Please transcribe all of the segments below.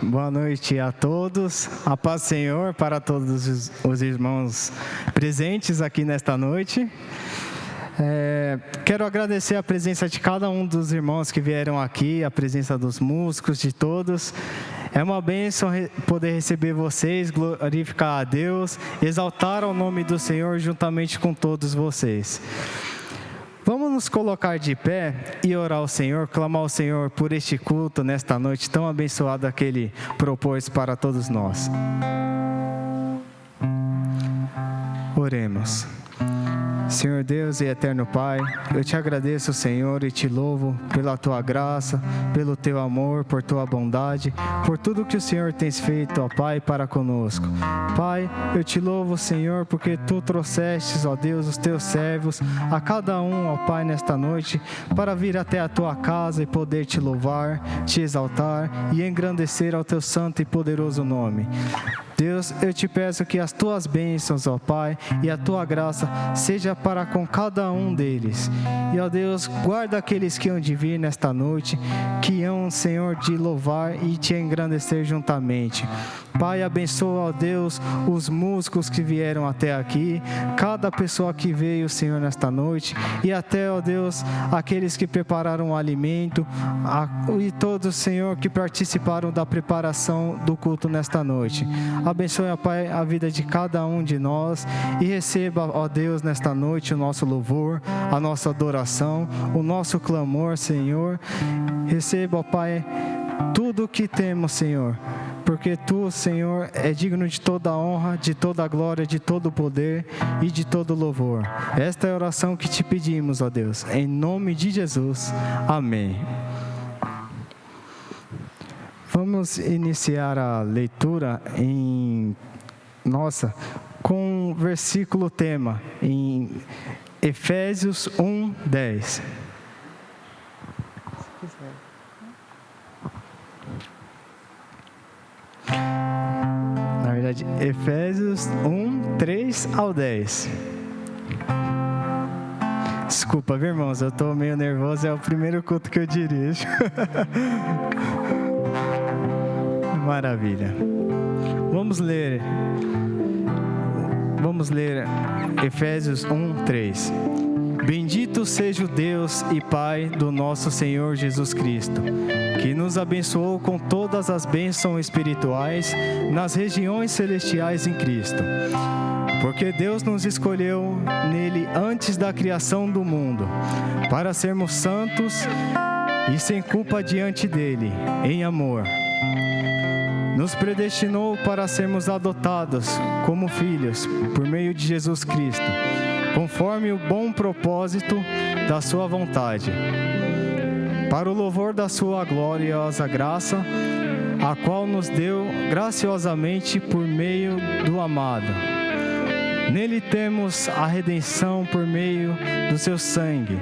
Boa noite a todos. A paz do Senhor para todos os irmãos presentes aqui nesta noite. Quero agradecer a presença de cada um dos irmãos que vieram aqui, a presença dos músicos, de todos. É uma bênção poder receber vocês, glorificar a Deus, exaltar o nome do Senhor juntamente com todos vocês. Vamos nos colocar de pé e orar ao Senhor, clamar ao Senhor por este culto nesta noite tão abençoada que Ele propôs para todos nós. Oremos. Senhor Deus e eterno Pai, eu te agradeço, Senhor, e te louvo pela tua graça, pelo teu amor, por tua bondade, por tudo que o Senhor tens feito, ó Pai, para conosco. Pai, eu te louvo, Senhor, porque tu trouxestes, ó Deus, os teus servos, a cada um, ó Pai, nesta noite, para vir até a tua casa e poder te louvar, te exaltar e engrandecer ao teu santo e poderoso nome. Deus, eu te peço que as tuas bênçãos, ó Pai, e a tua graça seja para com cada um deles. E, ó Deus, guarda aqueles que hão de vir nesta noite, que hão, Senhor, de louvar e te engrandecer juntamente. Pai, abençoa, ó Deus, os músicos que vieram até aqui, cada pessoa que veio, Senhor, nesta noite, e até, ó Deus, aqueles que prepararam o alimento, e todos, Senhor, que participaram da preparação do culto nesta noite. Abençoe, ó Pai, a vida de cada um de nós e receba, ó Deus, nesta noite o nosso louvor, a nossa adoração, o nosso clamor, Senhor. Receba, ó Pai, tudo o que temos, Senhor, porque tu, Senhor, é digno de toda a honra, de toda a glória, de todo o poder e de todo o louvor. Esta é a oração que te pedimos, ó Deus, em nome de Jesus. Amém. Vamos iniciar a leitura com o versículo tema, em Efésios 1:10. Na verdade, Efésios 1:3 ao 10. Desculpa, viu, irmãos? Eu estou meio nervoso, é o primeiro culto que eu dirijo. Maravilha. Vamos ler Efésios 1:3. Bendito seja o Deus e Pai do nosso Senhor Jesus Cristo, que nos abençoou com todas as bênçãos espirituais nas regiões celestiais em Cristo. Porque Deus nos escolheu nele antes da criação do mundo, para sermos santos e sem culpa diante dele, em amor. Nos predestinou para sermos adotados como filhos por meio de Jesus Cristo, conforme o bom propósito da sua vontade, para o louvor da sua gloriosa graça, a qual nos deu graciosamente por meio do amado. Nele temos a redenção por meio do seu sangue,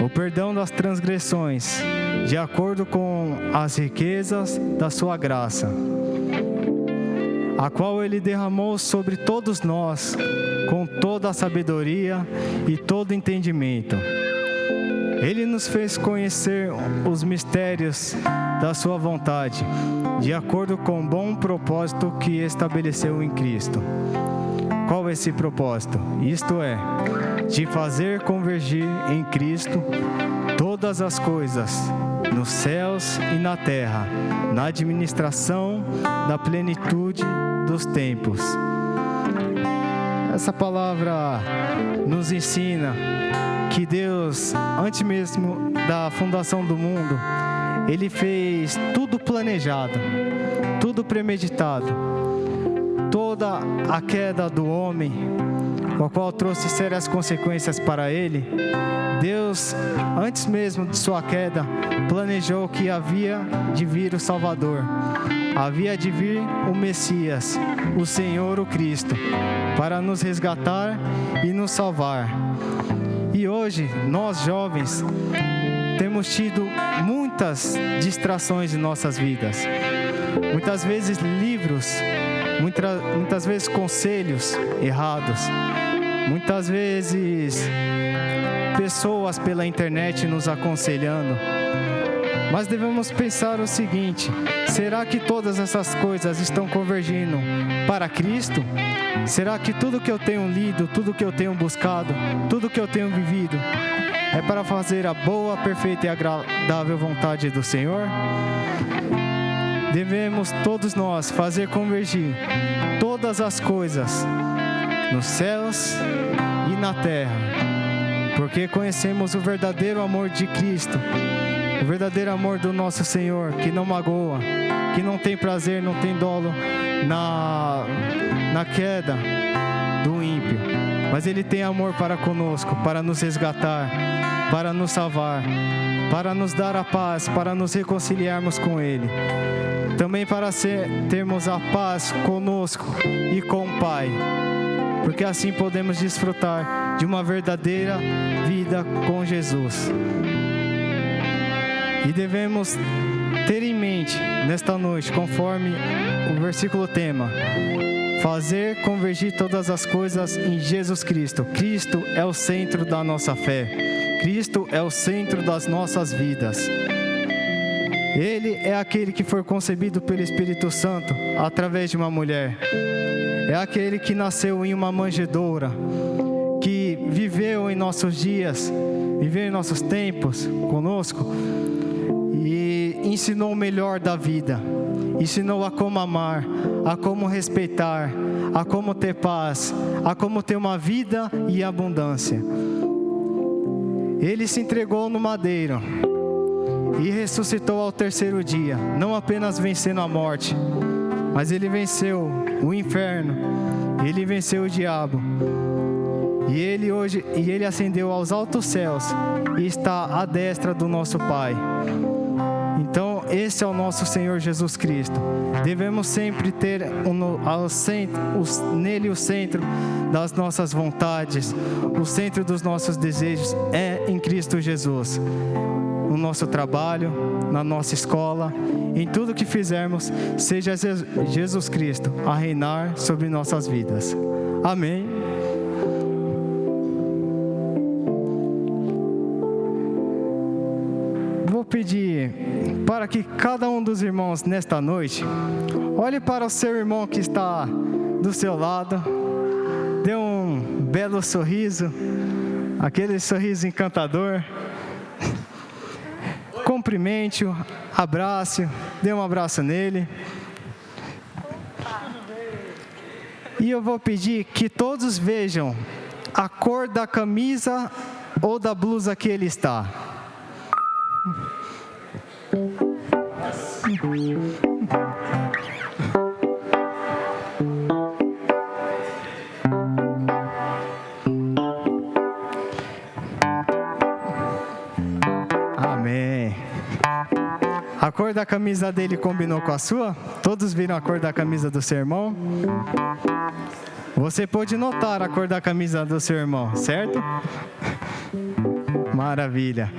o perdão das transgressões, de acordo com as riquezas da sua graça, a qual Ele derramou sobre todos nós, com toda a sabedoria e todo entendimento. Ele nos fez conhecer os mistérios da sua vontade, de acordo com o bom propósito que estabeleceu em Cristo. Qual é esse propósito? Isto é, de fazer convergir em Cristo todas as coisas, nos céus e na terra, na administração da plenitude dos tempos. Essa palavra nos ensina que Deus, antes mesmo da fundação do mundo, Ele fez tudo planejado, tudo premeditado. Toda a queda do homem, o qual trouxe sérias consequências para ele, Deus, antes mesmo de sua queda, planejou que havia de vir o Salvador, havia de vir o Messias, o Senhor, o Cristo, para nos resgatar e nos salvar. E hoje, nós jovens, temos tido muitas distrações em nossas vidas, muitas vezes livros, muitas vezes conselhos errados, muitas vezes pessoas pela internet nos aconselhando. Mas devemos pensar o seguinte: será que todas essas coisas estão convergindo para Cristo? Será que tudo que eu tenho lido, tudo que eu tenho buscado, tudo que eu tenho vivido é para fazer a boa, perfeita e agradável vontade do Senhor? Devemos todos nós fazer convergir todas as coisas nos céus e na terra, porque conhecemos o verdadeiro amor de Cristo, o verdadeiro amor do nosso Senhor, que não magoa, que não tem prazer, não tem dolo na queda do ímpio, mas Ele tem amor para conosco, para nos resgatar, para nos salvar, para nos dar a paz, para nos reconciliarmos com Ele, também para termos a paz conosco e com o Pai, porque assim podemos desfrutar de uma verdadeira vida com Jesus. E devemos ter em mente nesta noite, conforme o versículo tema, fazer convergir todas as coisas em Jesus Cristo. Cristo é o centro da nossa fé. Cristo é o centro das nossas vidas. Ele é aquele que foi concebido pelo Espírito Santo através de uma mulher. É aquele que nasceu em uma manjedoura, que viveu em nossos dias, viveu em nossos tempos conosco e ensinou o melhor da vida. Ensinou a como amar, a como respeitar, a como ter paz, a como ter uma vida e abundância. Ele se entregou no madeiro e ressuscitou ao terceiro dia, não apenas vencendo a morte, mas Ele venceu o inferno, Ele venceu o diabo. E Ele ascendeu aos altos céus e está à destra do nosso Pai. Então, esse é o nosso Senhor Jesus Cristo. Devemos sempre ter nele o centro das nossas vontades, o centro dos nossos desejos é em Cristo Jesus. No nosso trabalho, na nossa escola, em tudo que fizermos, seja Jesus Cristo a reinar sobre nossas vidas. Amém. Vou pedir para que cada um dos irmãos nesta noite olhe para o seu irmão que está do seu lado, dê um belo sorriso, aquele sorriso encantador, cumprimente-o, abrace-o, dê um abraço nele. E eu vou pedir que todos vejam a cor da camisa ou da blusa que ele está. Amém. A cor da camisa dele combinou com a sua? Todos viram a cor da camisa do seu irmão? Você pode notar a cor da camisa do seu irmão, certo? Maravilha.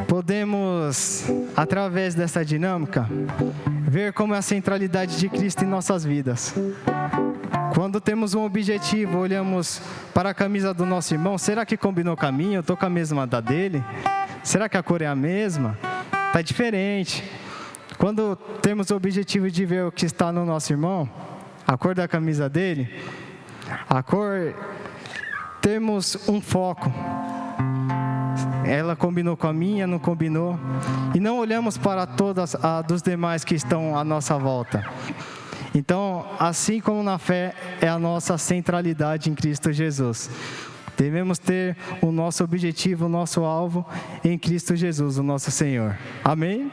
Podemos, através dessa dinâmica, ver como é a centralidade de Cristo em nossas vidas. Quando temos um objetivo, olhamos para a camisa do nosso irmão, será que combinou com a minha? Eu estou com a mesma da dele? Será que a cor é a mesma? Está diferente. Quando temos o objetivo de ver o que está no nosso irmão, a cor da camisa dele, temos um foco. Ela combinou com a minha, não combinou. E não olhamos para todas dos demais que estão à nossa volta. Então, assim como na fé, é a nossa centralidade em Cristo Jesus. Devemos ter o nosso objetivo, o nosso alvo em Cristo Jesus, o nosso Senhor. Amém?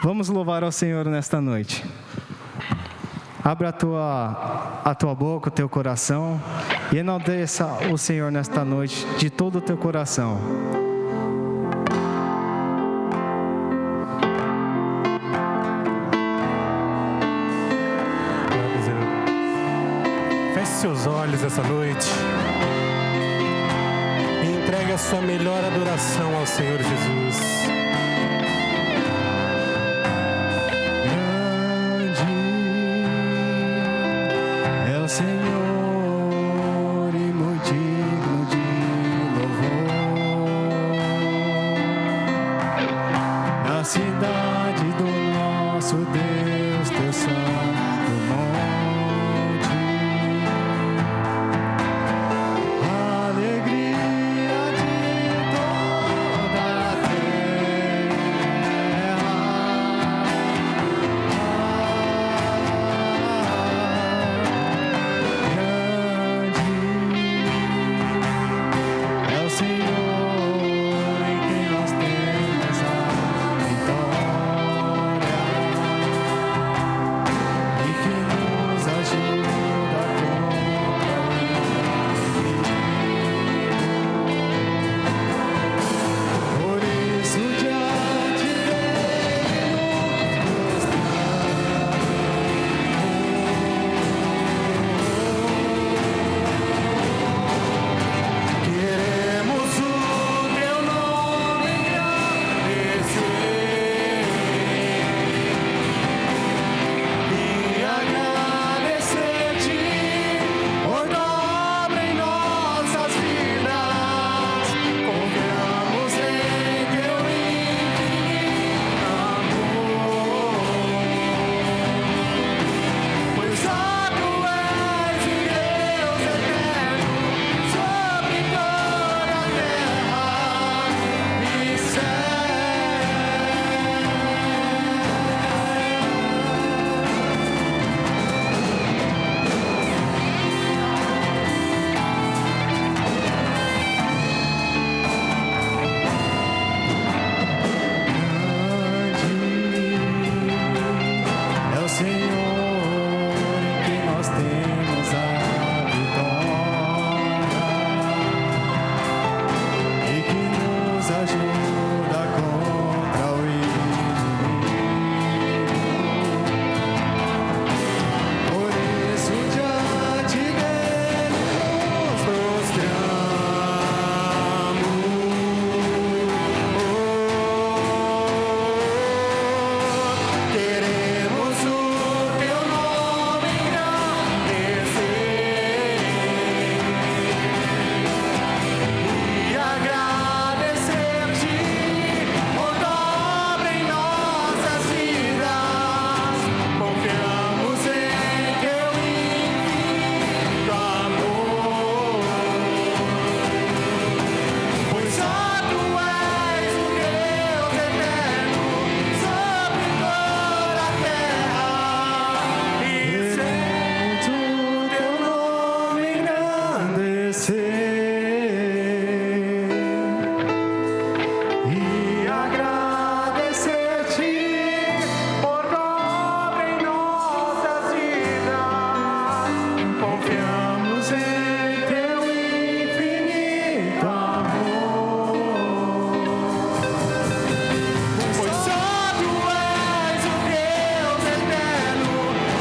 Vamos louvar ao Senhor nesta noite. Abra a tua boca, o teu coração e enalteça o Senhor nesta noite de todo o teu coração. Feche seus olhos essa noite e entregue a sua melhor adoração ao Senhor Jesus. Senhor, e muito digno de louvor. cidade do nosso Deus, teu santo monte. Alegria de toda a terra. Grande é o Senhor em quem nós temos a vitória e que nos ajuda contra o inimigo. Por isso diante dele nos queremos o teu nome engrandecer e agradecer-te por tua obra em nossas vidas. Confiamos em teu infinito amor, pois só tu és o Deus eterno sobre toda a terra e céu. Grande é o Senhor em quem nós temos a vitória e que nos ajuda contra o inimigo. Por isso diante dele nos prostramos. Queremos o teu nome engrandecer e agradecer-te por tua obra em nossas vidas. Confiamos em teu infinito amor, pois só tu és o Deus eterno sobre toda a terra e queremos o teu nome engrandecer e agradecer-te por tua obra em nossas vidas. Confiamos em teu infinito amor, pois só tu és o Deus eterno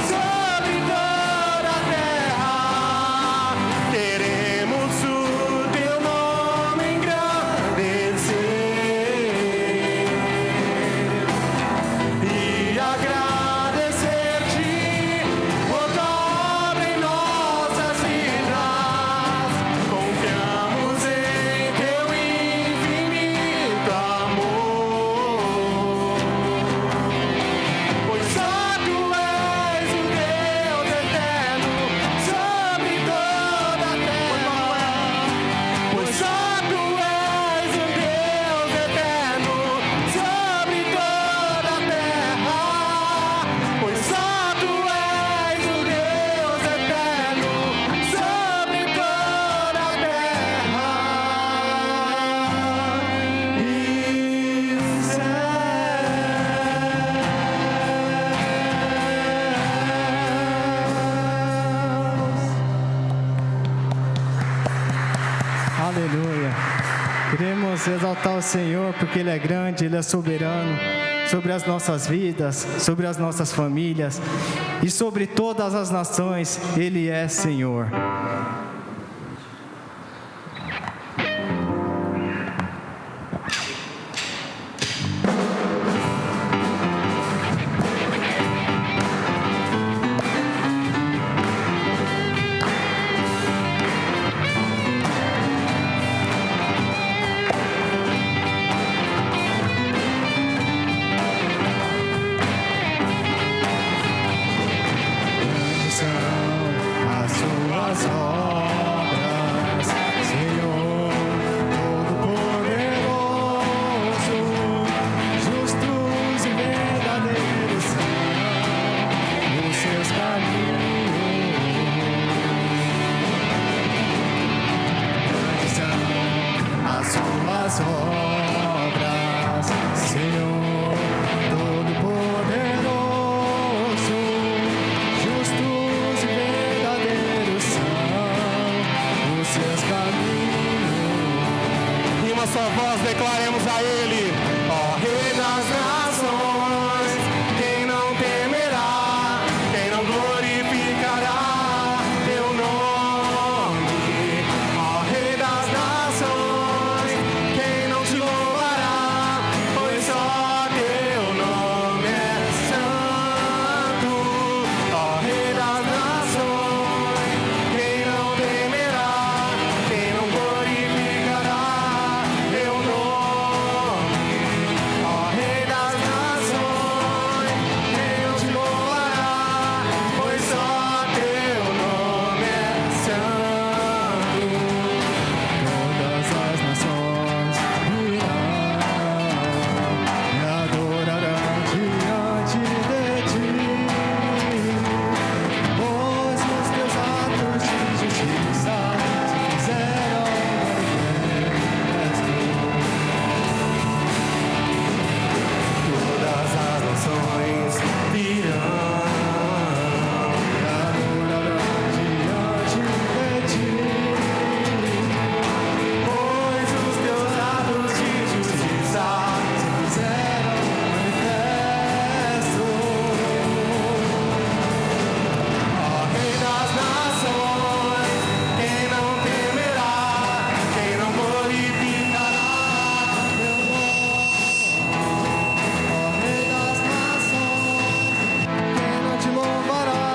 sobre toda a terra. Queremos o teu nome engrandecer e agradecer-te por tua obra em nossas vidas. Confiamos em teu infinito amor, pois só tu és o Deus eterno sobre toda a terra. Pois só tu és o Deus eterno sobre toda a terra. Pois só tu és o Deus eterno sobre toda a terra e céus. Aleluia. Queremos exaltar o Senhor porque Ele é grande, Ele é soberano sobre as nossas vidas, sobre as nossas famílias e sobre todas as nações. Ele é Senhor. tuas obras, Senhor Todo-Poderoso. Justos e verdadeiros são os seus caminhos. Em uma só voz declaremos a Ele: ó Rei das nações, quem não temerá, quem não glorificará teu nome? Ó Rei das nações, quem não te louvará, pois só teu nome é santo. Ó Rei das nações, quem não temerá, quem não glorificará teu nome? Ó Rei das nações, quem não te louvará, pois só teu nome é santo. Todas as nações virão e adorarão diante de ti, pois os teus atos de justiça se fizeram manifestos. Todas as nações virão E adorarão diante de ti, pois os teus atos de justiça se fizeram manifestos. Ó Rei das nações, quem não temerá, quem não glorificará Teu nome, ó Rei das nações, quem não te louvará,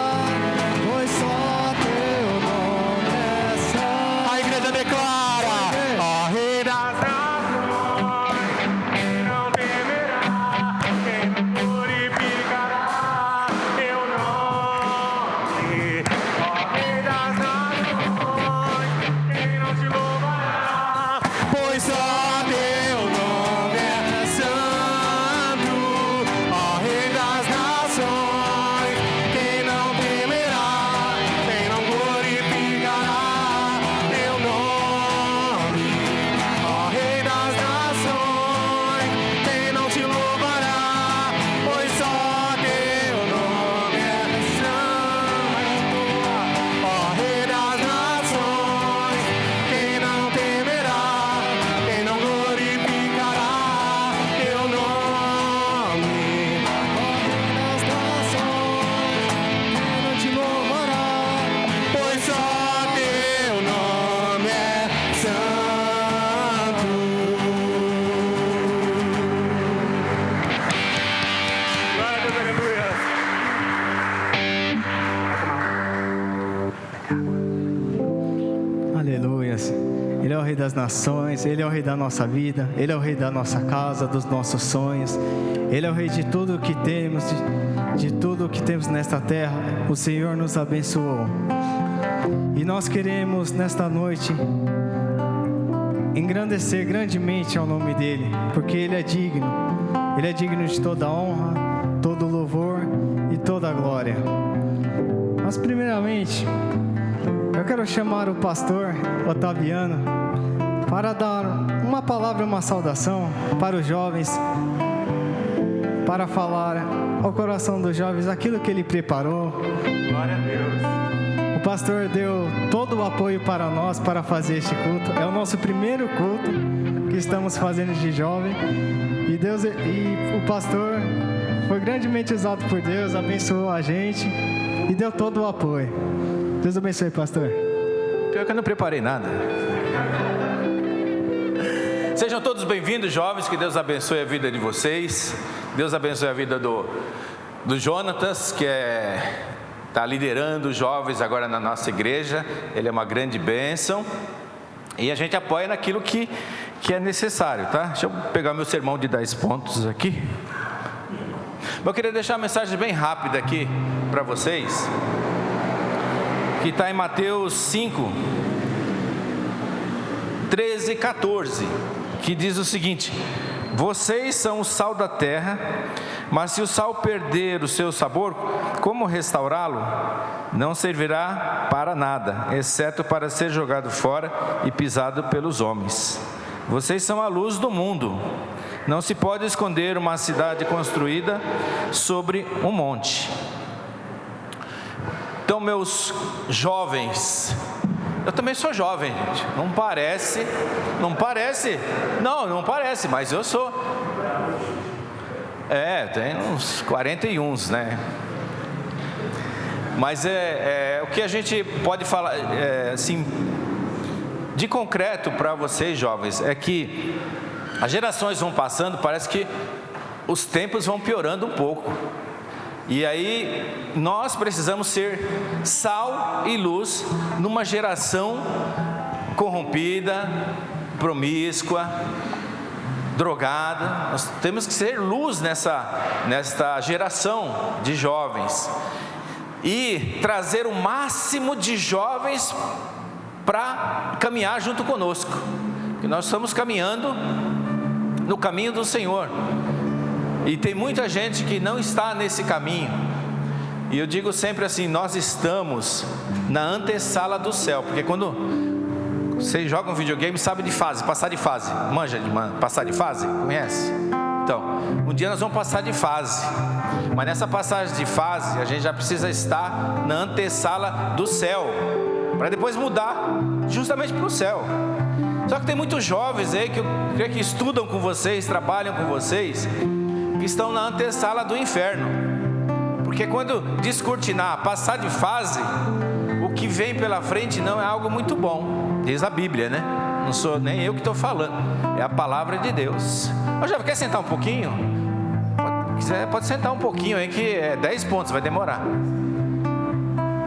pois só teu nome é santo. A igreja declara: ó Rei das nações, quem não temerá, quem não glorificará teu nome? Ó Rei das nações, quem não te louvará, pois só teu nome é santo. Ó Rei das nações, quem não temerá, quem não glorificará teu nome? Ó Rei das nações, quem não te louvará, pois só teu nome é santo. Ó Rei das nações, quem não temerá, quem não glorificará teu nome? Ó Rei das nações, quem não te louvará, Pois só teu nome é santo. Glória a Deus, aleluia. Aleluias. Ele é o Rei das nações, Ele é o Rei da nossa vida, Ele é o Rei da nossa casa, dos nossos sonhos. Ele é o Rei de tudo o que temos, de tudo o que temos nesta terra. O Senhor nos abençoou. E nós queremos nesta noite engrandecer grandemente ao nome dEle, porque Ele é digno. Ele é digno de toda honra, todo louvor e toda glória. Mas primeiramente, eu quero chamar o pastor Otaviano para dar uma palavra, uma saudação para os jovens, para falar ao coração dos jovens aquilo que ele preparou. Glória a Deus. O pastor deu todo o apoio para nós para fazer este culto. É o nosso primeiro culto que estamos fazendo de jovem. E o pastor foi grandemente usado por Deus, abençoou a gente e deu todo o apoio. Deus abençoe, pastor. Pior que eu não preparei nada. Sejam todos bem-vindos, jovens, que Deus abençoe a vida de vocês. Deus abençoe a vida do Jonatas, que está liderando os jovens agora na nossa igreja. Ele é uma grande bênção. E a gente apoia naquilo que é necessário, tá? Deixa eu pegar meu sermão de 10 pontos aqui. Eu queria deixar uma mensagem bem rápida aqui para vocês, que está em Mateus 5, 13 e 14, que diz o seguinte: vocês são o sal da terra, mas se o sal perder o seu sabor, como restaurá-lo? Não servirá para nada, exceto para ser jogado fora e pisado pelos homens. Vocês são a luz do mundo. Não se pode esconder uma cidade construída sobre um monte. Então, meus jovens, eu também sou jovem, gente. Não parece, mas eu sou. Tem uns 41, né? Mas o que a gente pode falar, assim, de concreto para vocês jovens, é que as gerações vão passando, parece que os tempos vão piorando um pouco. E aí nós precisamos ser sal e luz numa geração corrompida, promíscua, drogada. Nós temos que ser luz nesta geração de jovens e trazer o máximo de jovens para caminhar junto conosco, porque nós estamos caminhando no caminho do Senhor, e tem muita gente que não está nesse caminho. E eu digo sempre assim: nós estamos na antessala do céu, porque quando vocês jogam videogame, sabe de fase, passar de fase, manja de passar de fase? Conhece? Então, um dia nós vamos passar de fase, mas nessa passagem de fase a gente já precisa estar na antessala do céu, para depois mudar justamente para o céu. Só que tem muitos jovens aí que eu creio que estudam com vocês, trabalham com vocês, que estão na antessala do inferno, porque quando descortinar, passar de fase, o que vem pela frente não é algo muito bom, diz a Bíblia, né? Não sou nem eu que estou falando, é a palavra de Deus. Ô jovem, quer sentar um pouquinho? Pode sentar um pouquinho aí, que é 10 pontos, vai demorar.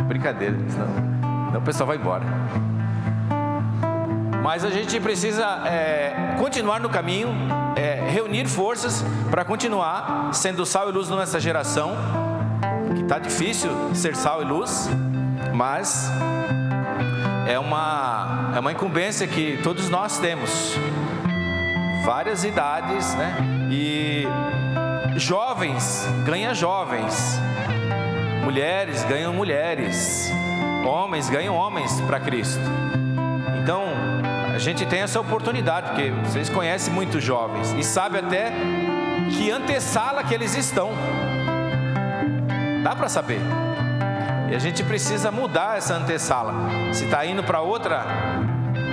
Brincadeira, senão o pessoal vai embora. Mas a gente precisa continuar no caminho, reunir forças para continuar sendo sal e luz nessa geração, que está difícil ser sal e luz, mas é uma incumbência que todos nós temos, várias idades, né? E jovens ganham jovens, mulheres ganham mulheres, homens ganham homens para Cristo. Então a gente tem essa oportunidade, porque vocês conhecem muitos jovens e sabem até que antessala que eles estão, dá para saber. E a gente precisa mudar essa antessala. Se está indo para outra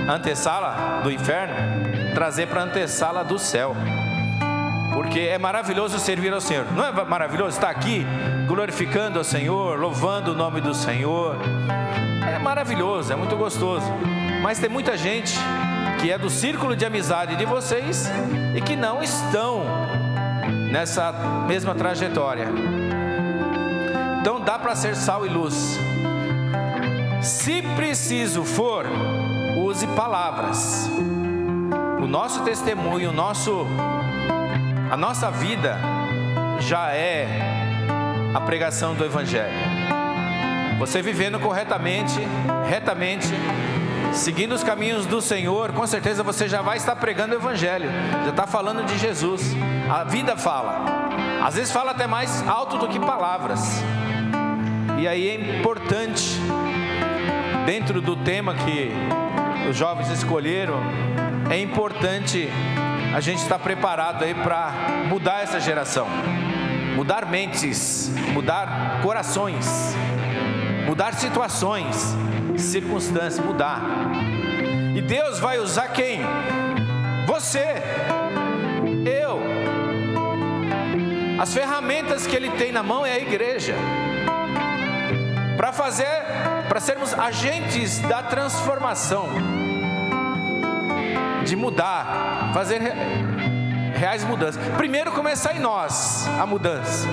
antessala do inferno, trazer para a antessala do céu, porque é maravilhoso servir ao Senhor. Não é maravilhoso estar aqui glorificando ao Senhor, louvando o nome do Senhor? É maravilhoso, é muito gostoso. Mas tem muita gente que é do círculo de amizade de vocês e que não estão nessa mesma trajetória. Então dá para ser sal e luz. Se preciso for, use palavras. O nosso testemunho, a nossa vida já é a pregação do Evangelho. Você vivendo corretamente, retamente, seguindo os caminhos do Senhor, com certeza você já vai estar pregando o Evangelho, já está falando de Jesus. A vida fala, às vezes fala até mais alto do que palavras. E aí é importante, dentro do tema que os jovens escolheram, é importante a gente estar preparado aí para mudar essa geração, mudar mentes, mudar corações, mudar situações, circunstâncias, mudar. E Deus vai usar quem? Você, eu. As ferramentas que Ele tem na mão é a igreja, para sermos agentes da transformação, de mudar, fazer reais mudanças. Primeiro começar em nós a mudança,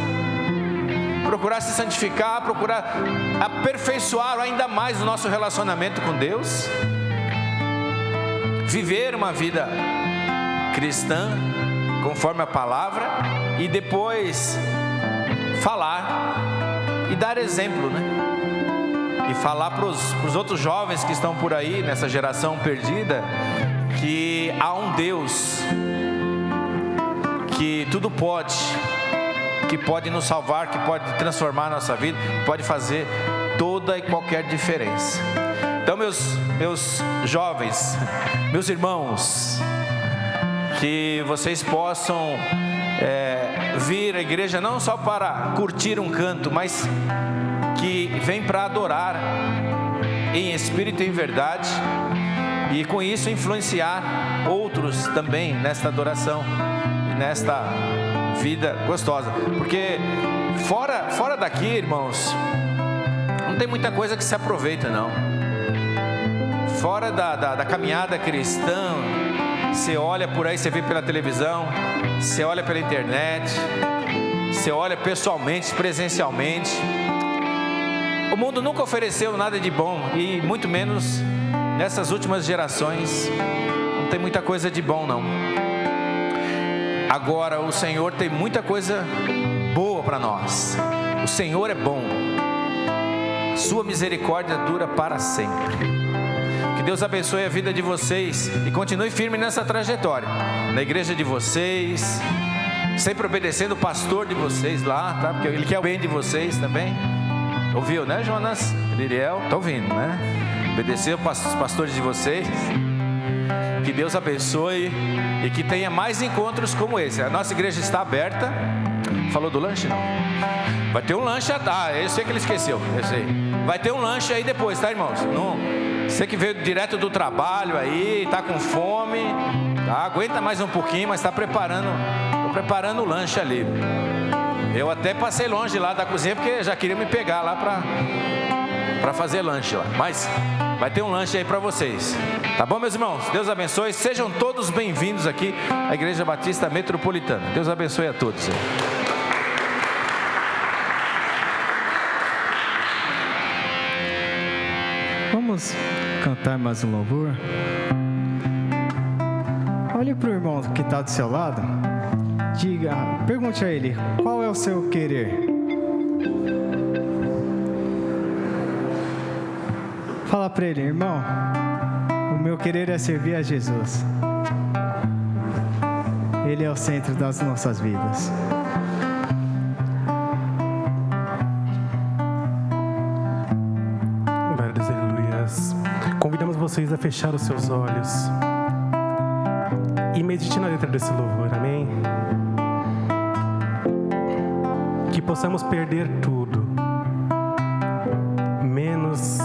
procurar se santificar, procurar aperfeiçoar ainda mais o nosso relacionamento com Deus, viver uma vida cristã conforme a palavra, e depois falar e dar exemplo, né? E falar para os outros jovens que estão por aí nessa geração perdida, que há um Deus que tudo pode, que pode nos salvar, que pode transformar a nossa vida, pode fazer toda e qualquer diferença. Então meus jovens, meus irmãos, que vocês possam vir à igreja não só para curtir um canto, mas que vem para adorar em espírito e em verdade, e com isso influenciar outros também nesta adoração e nesta vida gostosa. Porque fora daqui, irmãos, não tem muita coisa que se aproveita, não. Fora da caminhada cristã, você olha por aí, você vê pela televisão, você olha pela internet, você olha pessoalmente, presencialmente. O mundo nunca ofereceu nada de bom, e muito menos nessas últimas gerações. Não tem muita coisa de bom, não. Agora o Senhor tem muita coisa boa para nós. O Senhor é bom, sua misericórdia dura para sempre. Que Deus abençoe a vida de vocês e continue firme nessa trajetória, na igreja de vocês, sempre obedecendo o pastor de vocês lá, tá? Porque ele quer o bem de vocês também. Ouviu, né, Jonas? Liriel, tá ouvindo, né? Obedecer os pastores de vocês. Que Deus abençoe e que tenha mais encontros como esse. A nossa igreja está aberta. Falou do lanche, não? Vai ter um lanche, eu sei que ele esqueceu, eu sei. Vai ter um lanche aí depois, tá, irmãos? Você que veio direto do trabalho aí, está com fome, tá? Aguenta mais um pouquinho, mas estou preparando o lanche ali. Eu até passei longe lá da cozinha, porque já queria me pegar lá para fazer lanche lá. Mas vai ter um lanche aí para vocês. Tá bom, meus irmãos? Deus abençoe. Sejam todos bem-vindos aqui à Igreja Batista Metropolitana. Deus abençoe a todos. Vamos cantar mais um louvor? Olhe para o irmão que está do seu lado. Pergunte a ele, qual é o seu querer? Fala para ele, irmão, o meu querer é servir a Jesus. Ele é o centro das nossas vidas. Convidamos vocês a fechar os seus olhos e medite na letra desse louvor, amém? Que possamos perder tudo, menos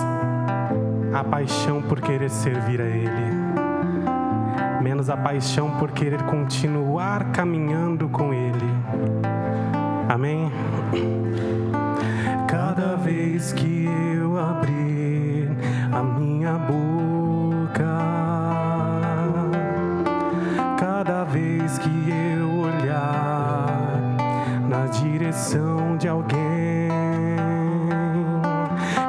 a paixão por querer servir a Ele, menos a paixão por querer continuar caminhando com Ele, amém? Cada vez que eu abrir a minha boca, cada vez que eu olhar na direção de alguém,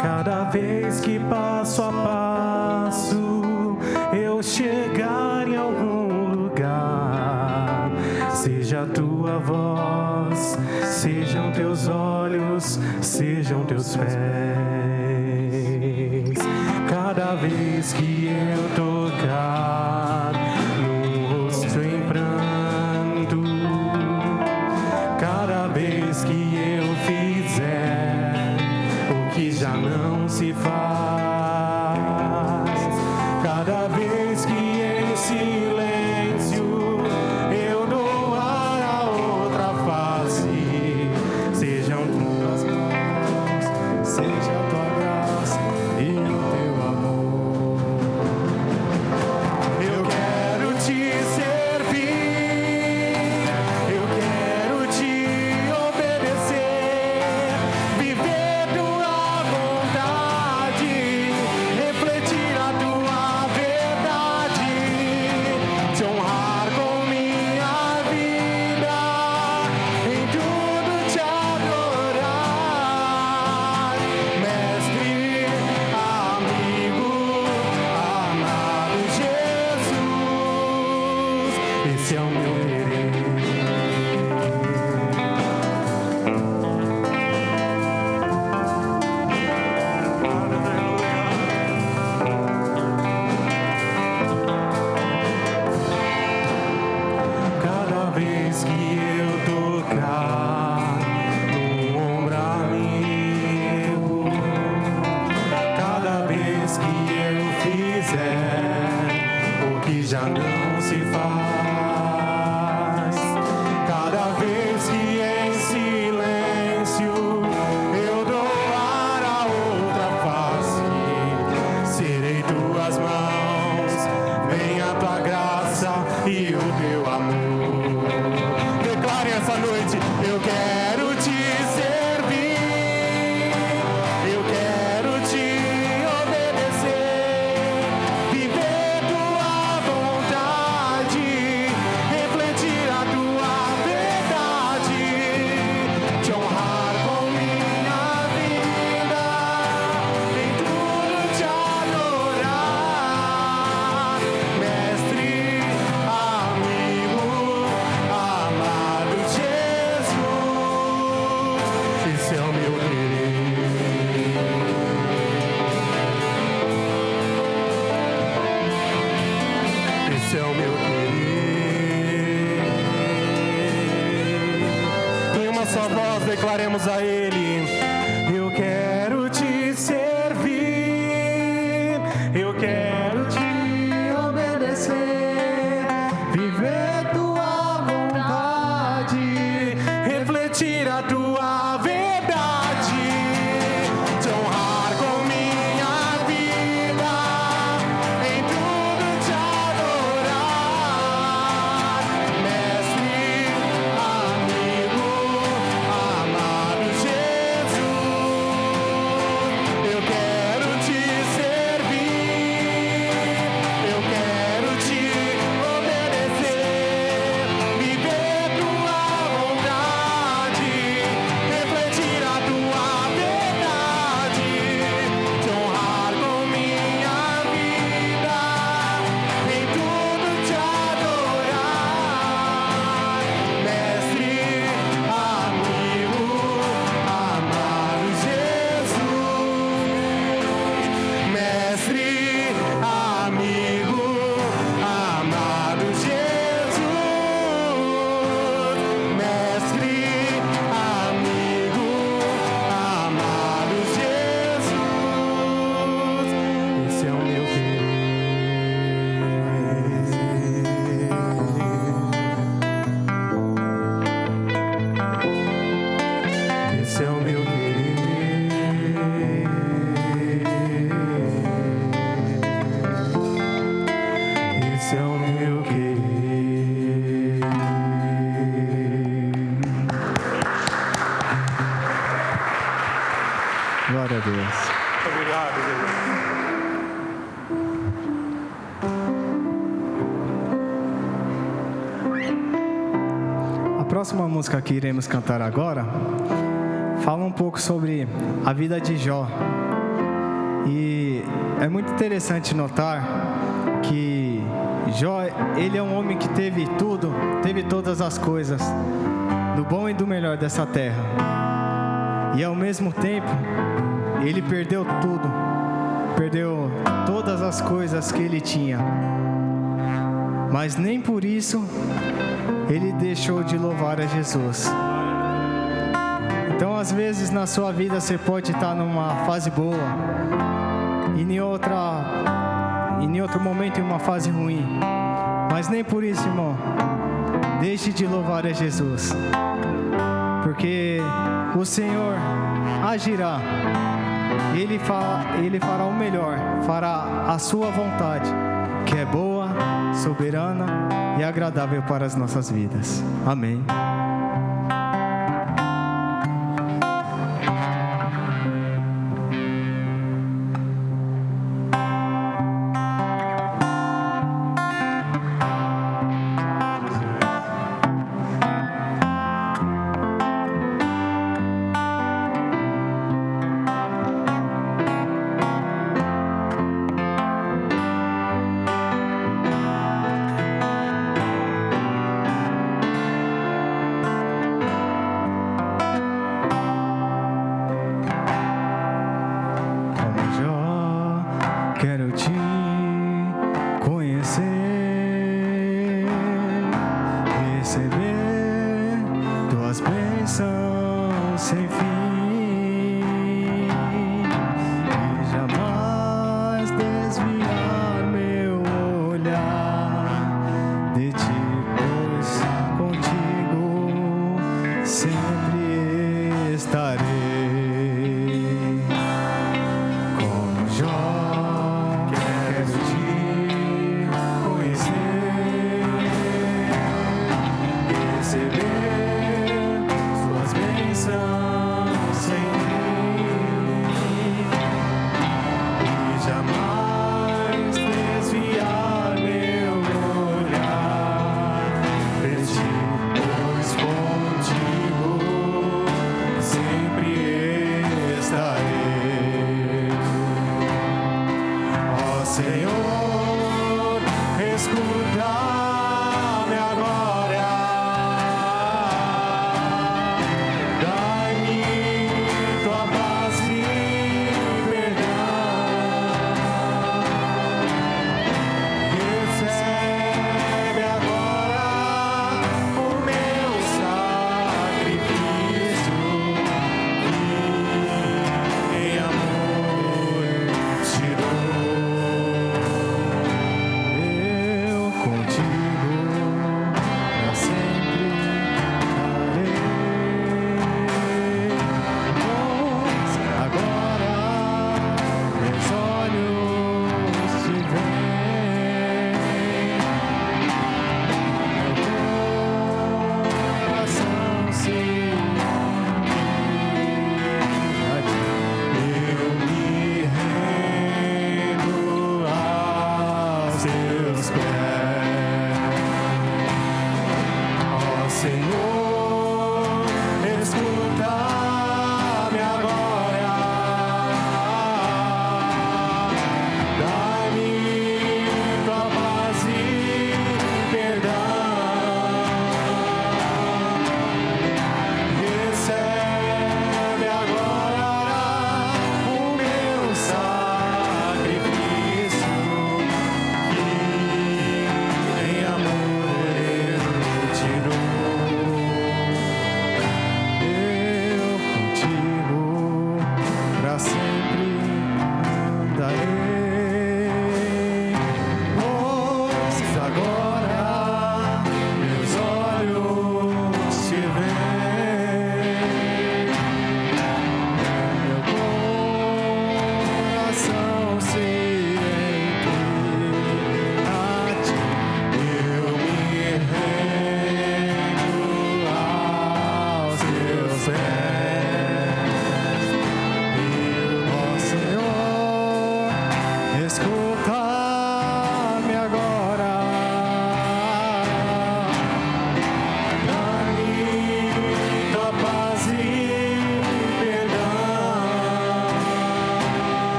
cada vez que passo a passo eu chegar em algum lugar, seja a tua voz, sejam teus olhos, sejam teus pés. Cada vez que eu tocar no rosto em pranto, cada vez que eu fizer o que já não se faz, cada vez que em silêncio eu dou ar a outra face, sejam tuas mãos, seja a tua graça e o teu amor. Eu quero te servir, eu quero te obedecer, viver tua vontade, refletir a tua verdade, te honrar com minha vida, em tudo te adorar, mestre, amigo, amado Jesus, esse é o meu querer. Cada vez que eu tocar no ombro amigo, cada vez que eu fizer o que já não se faz, e o teu amor. Declare essa noite: eu quero te servir, eu quero te obedecer, viver tua vontade, refletir a tua verdade, te honrar com minha vida, em tudo te adorar, mestre, amigo, amado Jesus, esse é o meu querer. Esse é o meu querer. Em uma só voz declaremos a Ele: eu quero te servir, eu quero te obedecer, viver tua vontade, refletir a tua verdade, te honrar com minha vida, em tudo te adorar, mestre, amigo, amado Jesus, eu quero te servir, eu quero te obedecer, viver tua vontade, refletir a tua verdade, te honrar com minha vida, em tudo te adorar, mestre, amigo, amado Jesus, mestre, amigo, amado Jesus, mestre, amigo, amado Jesus, esse é o meu querer. Esse é o meu querer. Esse é o meu querer. Glória a Deus. Obrigado, Deus. A próxima música que iremos cantar agora fala um pouco sobre a vida de Jó. E é muito interessante notar que Jó, ele é um homem que teve tudo, teve todas as coisas, do bom e do melhor dessa terra. E ao mesmo tempo, ele perdeu tudo, perdeu todas as coisas que ele tinha. Mas nem por isso ele deixou de louvar a Jesus. Então, às vezes na sua vida você pode estar numa fase boa e em outro momento em uma fase ruim. Mas nem por isso, irmão, deixe de louvar a Jesus, porque o Senhor agirá. Ele fará o melhor, fará a sua vontade, que é boa, soberana e agradável para as nossas vidas. Amém. Quero te conhecer, receber tuas bênçãos sem fim e jamais desviar meu olhar de ti, pois contigo sempre estarei. Como Jó, quero te conhecer,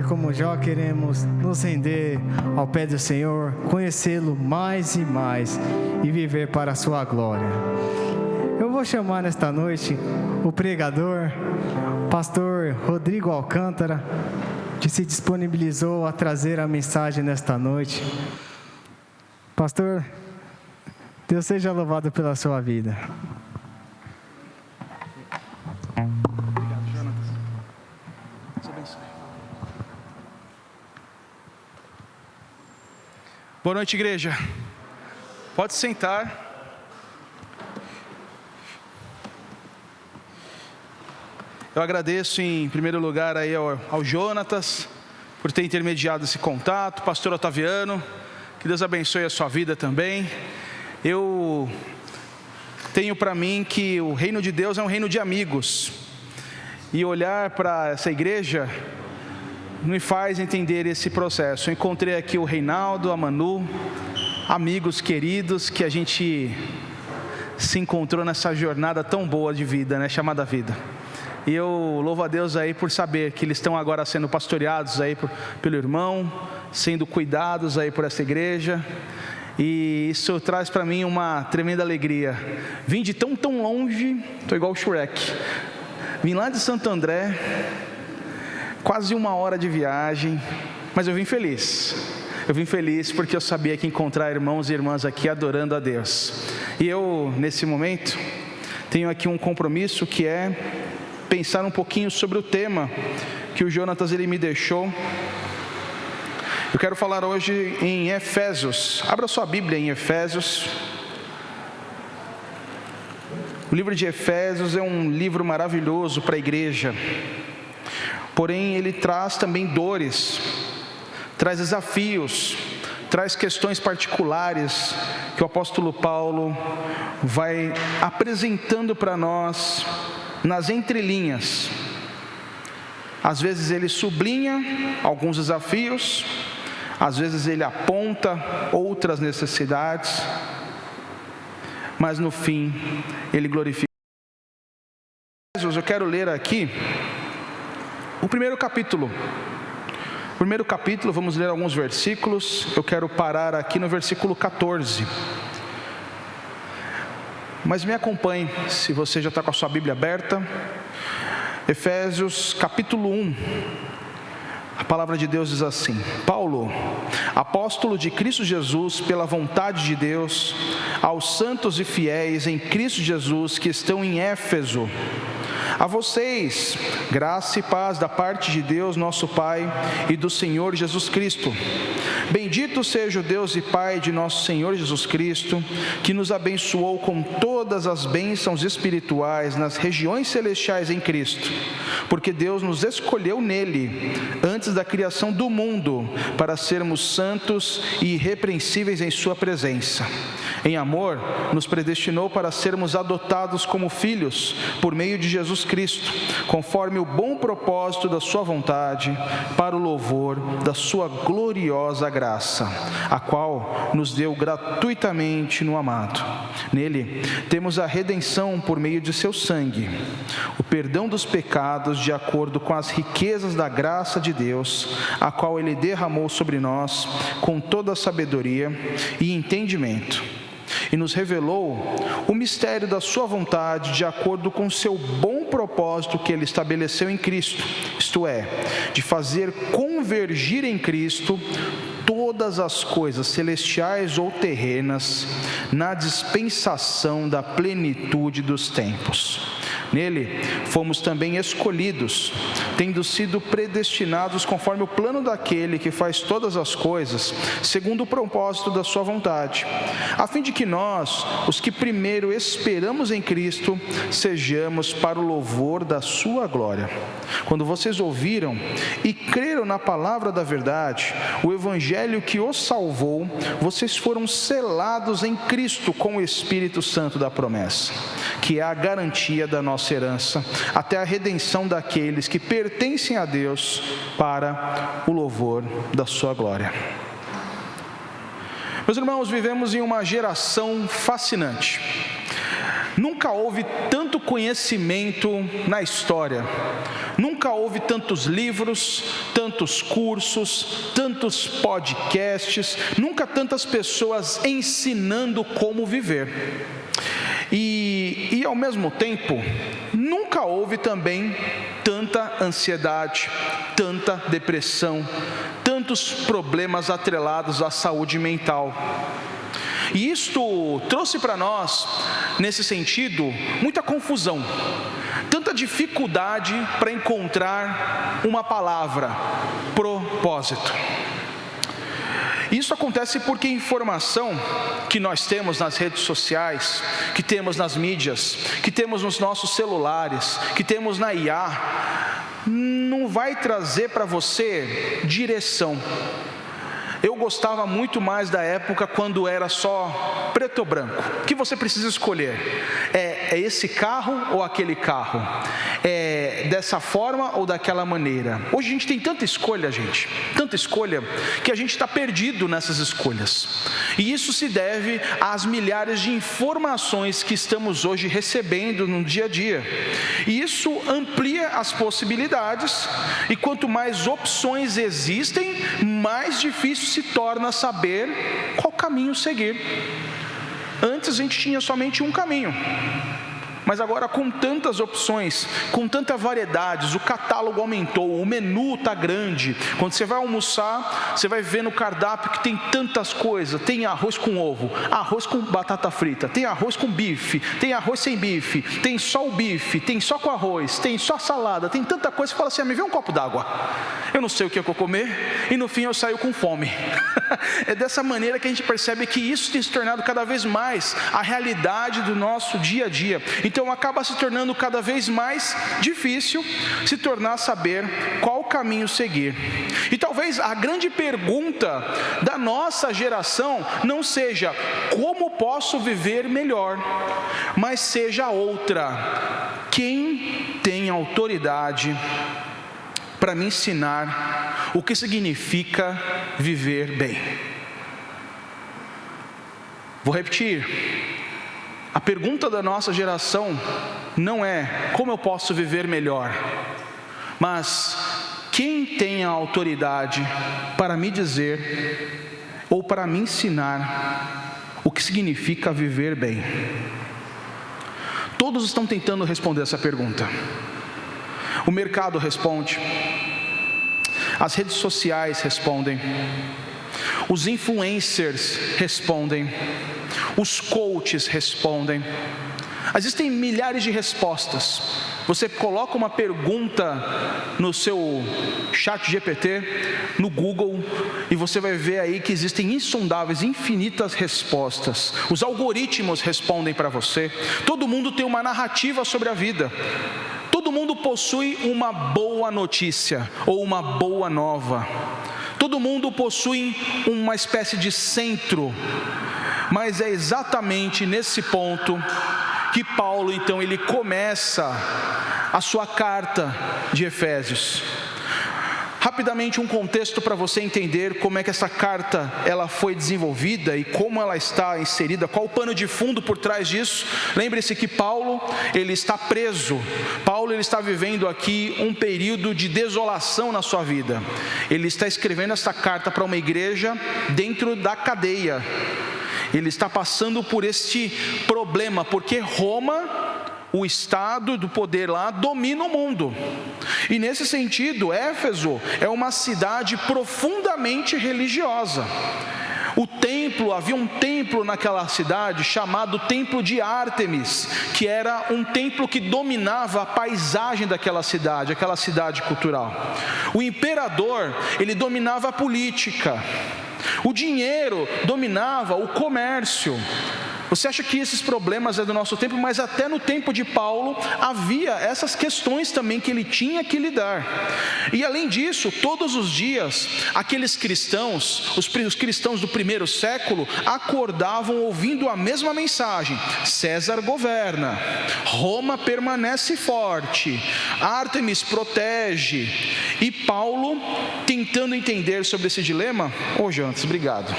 como Jó, queremos nos render ao pé do Senhor, conhecê-lo mais e mais e viver para a sua glória. Eu vou chamar nesta noite o pregador, pastor Rodrigo Alcântara, que se disponibilizou a trazer a mensagem nesta noite. Pastor, Deus seja louvado pela sua vida. Obrigado, Jonatas. Deus abençoe. Boa noite, igreja. Pode sentar. Eu agradeço em primeiro lugar aí ao Jonatas por ter intermediado esse contato, pastor Otaviano, que Deus abençoe a sua vida também. Eu tenho para mim que o reino de Deus é um reino de amigos, e olhar para essa igreja me faz entender esse processo. Eu encontrei aqui o Reinaldo, a Manu, amigos queridos que a gente se encontrou nessa jornada tão boa de vida, né, chamada vida. E eu louvo a Deus aí por saber que eles estão agora sendo pastoreados aí pelo irmão, sendo cuidados aí por essa igreja. E isso traz para mim uma tremenda alegria. Vim de tão longe, estou igual o Shrek. Vim lá de Santo André, quase 1 hora de viagem, mas eu vim feliz. Eu vim feliz porque eu sabia que encontrar irmãos e irmãs aqui adorando a Deus. E eu, nesse momento, tenho aqui um compromisso que é pensar um pouquinho sobre o tema que o Jonatas ele me deixou. Eu quero falar hoje em Efésios. Abra sua Bíblia em Efésios. O livro de Efésios é um livro maravilhoso para a igreja. Porém, ele traz também dores, traz desafios, traz questões particulares que o apóstolo Paulo vai apresentando para nós nas entrelinhas. Às vezes ele sublinha alguns desafios, às vezes ele aponta outras necessidades, mas no fim ele glorifica. Eu quero ler aqui o primeiro capítulo. Vamos ler alguns versículos. Eu quero parar aqui no versículo 14. Mas me acompanhe, se você já está com a sua Bíblia aberta. Efésios capítulo 1. A palavra de Deus diz assim: Paulo, apóstolo de Cristo Jesus, pela vontade de Deus, aos santos e fiéis em Cristo Jesus que estão em Éfeso, a vocês, graça e paz da parte de Deus, nosso Pai, e do Senhor Jesus Cristo. Bendito seja o Deus e Pai de nosso Senhor Jesus Cristo, que nos abençoou com todas as bênçãos espirituais nas regiões celestiais em Cristo, porque Deus nos escolheu nele, antes da criação do mundo, para sermos santos e irrepreensíveis em sua presença. Em amor, nos predestinou para sermos adotados como filhos, por meio de Jesus Cristo, conforme o bom propósito da sua vontade, para o louvor da sua gloriosa graça, a qual nos deu gratuitamente no amado. Nele temos a redenção por meio de seu sangue, o perdão dos pecados de acordo com as riquezas da graça de Deus, a qual ele derramou sobre nós com toda a sabedoria e entendimento, e nos revelou o mistério da sua vontade de acordo com o seu bom propósito que ele estabeleceu em Cristo, isto é, de fazer convergir em Cristo todas as coisas celestiais ou terrenas na dispensação da plenitude dos tempos. Nele fomos também escolhidos, tendo sido predestinados conforme o plano daquele que faz todas as coisas, segundo o propósito da sua vontade, a fim de que nós, os que primeiro esperamos em Cristo, sejamos para o louvor da sua glória. Quando vocês ouviram e creram na palavra da verdade, o evangelho que os salvou, vocês foram selados em Cristo com o Espírito Santo da promessa, que é a garantia da nossa herança, até a redenção daqueles que pertencem a Deus, para o louvor da sua glória. Meus irmãos, vivemos em uma geração fascinante. Nunca houve tanto conhecimento na história. Nunca houve tantos livros, tantos cursos, tantos podcasts, nunca tantas pessoas ensinando como viver. E ao mesmo tempo, nunca houve também tanta ansiedade, tanta depressão, tantos problemas atrelados à saúde mental. E isto trouxe para nós, nesse sentido, muita confusão, tanta dificuldade para encontrar uma palavra: propósito. Isso acontece porque a informação que nós temos nas redes sociais, que temos nas mídias, que temos nos nossos celulares, que temos na IA, não vai trazer para você direção. Eu gostava muito mais da época quando era só preto ou branco. O que você precisa escolher? É esse carro ou aquele carro? É dessa forma ou daquela maneira. Hoje a gente tem tanta escolha, gente, tanta escolha, que a gente está perdido nessas escolhas. E isso se deve às milhares de informações que estamos hoje recebendo no dia a dia. E isso amplia as possibilidades, e quanto mais opções existem, mais difícil se torna saber qual caminho seguir. Antes a gente tinha somente um caminho, mas agora com tantas opções, com tanta variedade, o catálogo aumentou, o menu está grande. Quando você vai almoçar, você vai ver no cardápio que tem tantas coisas. Tem arroz com ovo, arroz com batata frita, tem arroz com bife, tem arroz sem bife, tem só o bife, tem só com arroz, tem só salada, tem tanta coisa. Você fala assim, me vê um copo d'água. Eu não sei o que eu vou comer, e no fim eu saio com fome. É dessa maneira que a gente percebe que isso tem se tornado cada vez mais a realidade do nosso dia a dia. Então acaba se tornando cada vez mais difícil se tornar saber qual caminho seguir. E talvez a grande pergunta da nossa geração não seja como posso viver melhor, mas seja outra: quem tem autoridade para me ensinar o que significa viver bem? Vou repetir. A pergunta da nossa geração não é como eu posso viver melhor, mas quem tem a autoridade para me dizer ou para me ensinar o que significa viver bem? Todos estão tentando responder essa pergunta. O mercado responde, as redes sociais respondem, os influencers respondem, os coaches respondem. Existem milhares de respostas. Você coloca uma pergunta no seu chat GPT, no Google, e você vai ver aí que existem insondáveis, infinitas respostas. Os algoritmos respondem para você. Todo mundo tem uma narrativa sobre a vida. Todo mundo possui uma boa notícia ou uma boa nova. Todo mundo possui uma espécie de centro. Mas é exatamente nesse ponto que Paulo, então, ele começa a sua carta de Efésios. Rapidamente um contexto para você entender como é que essa carta ela foi desenvolvida e como ela está inserida, qual o pano de fundo por trás disso. Lembre-se que Paulo, ele está preso. Paulo, ele está vivendo aqui um período de desolação na sua vida. Ele está escrevendo essa carta para uma igreja dentro da cadeia. Ele está passando por este problema, porque Roma, o estado do poder lá, domina o mundo. E nesse sentido, Éfeso é uma cidade profundamente religiosa. Havia um templo naquela cidade chamado Templo de Ártemis, que era um templo que dominava a paisagem daquela cidade, aquela cidade cultural. O imperador, ele dominava a política. O dinheiro dominava o comércio. Você acha que esses problemas é do nosso tempo, mas até no tempo de Paulo havia essas questões também que ele tinha que lidar. E além disso, todos os dias, aqueles cristãos, os cristãos do primeiro século, acordavam ouvindo a mesma mensagem: César governa, Roma permanece forte, Ártemis protege. E Paulo, tentando entender sobre esse dilema, Jonas, obrigado.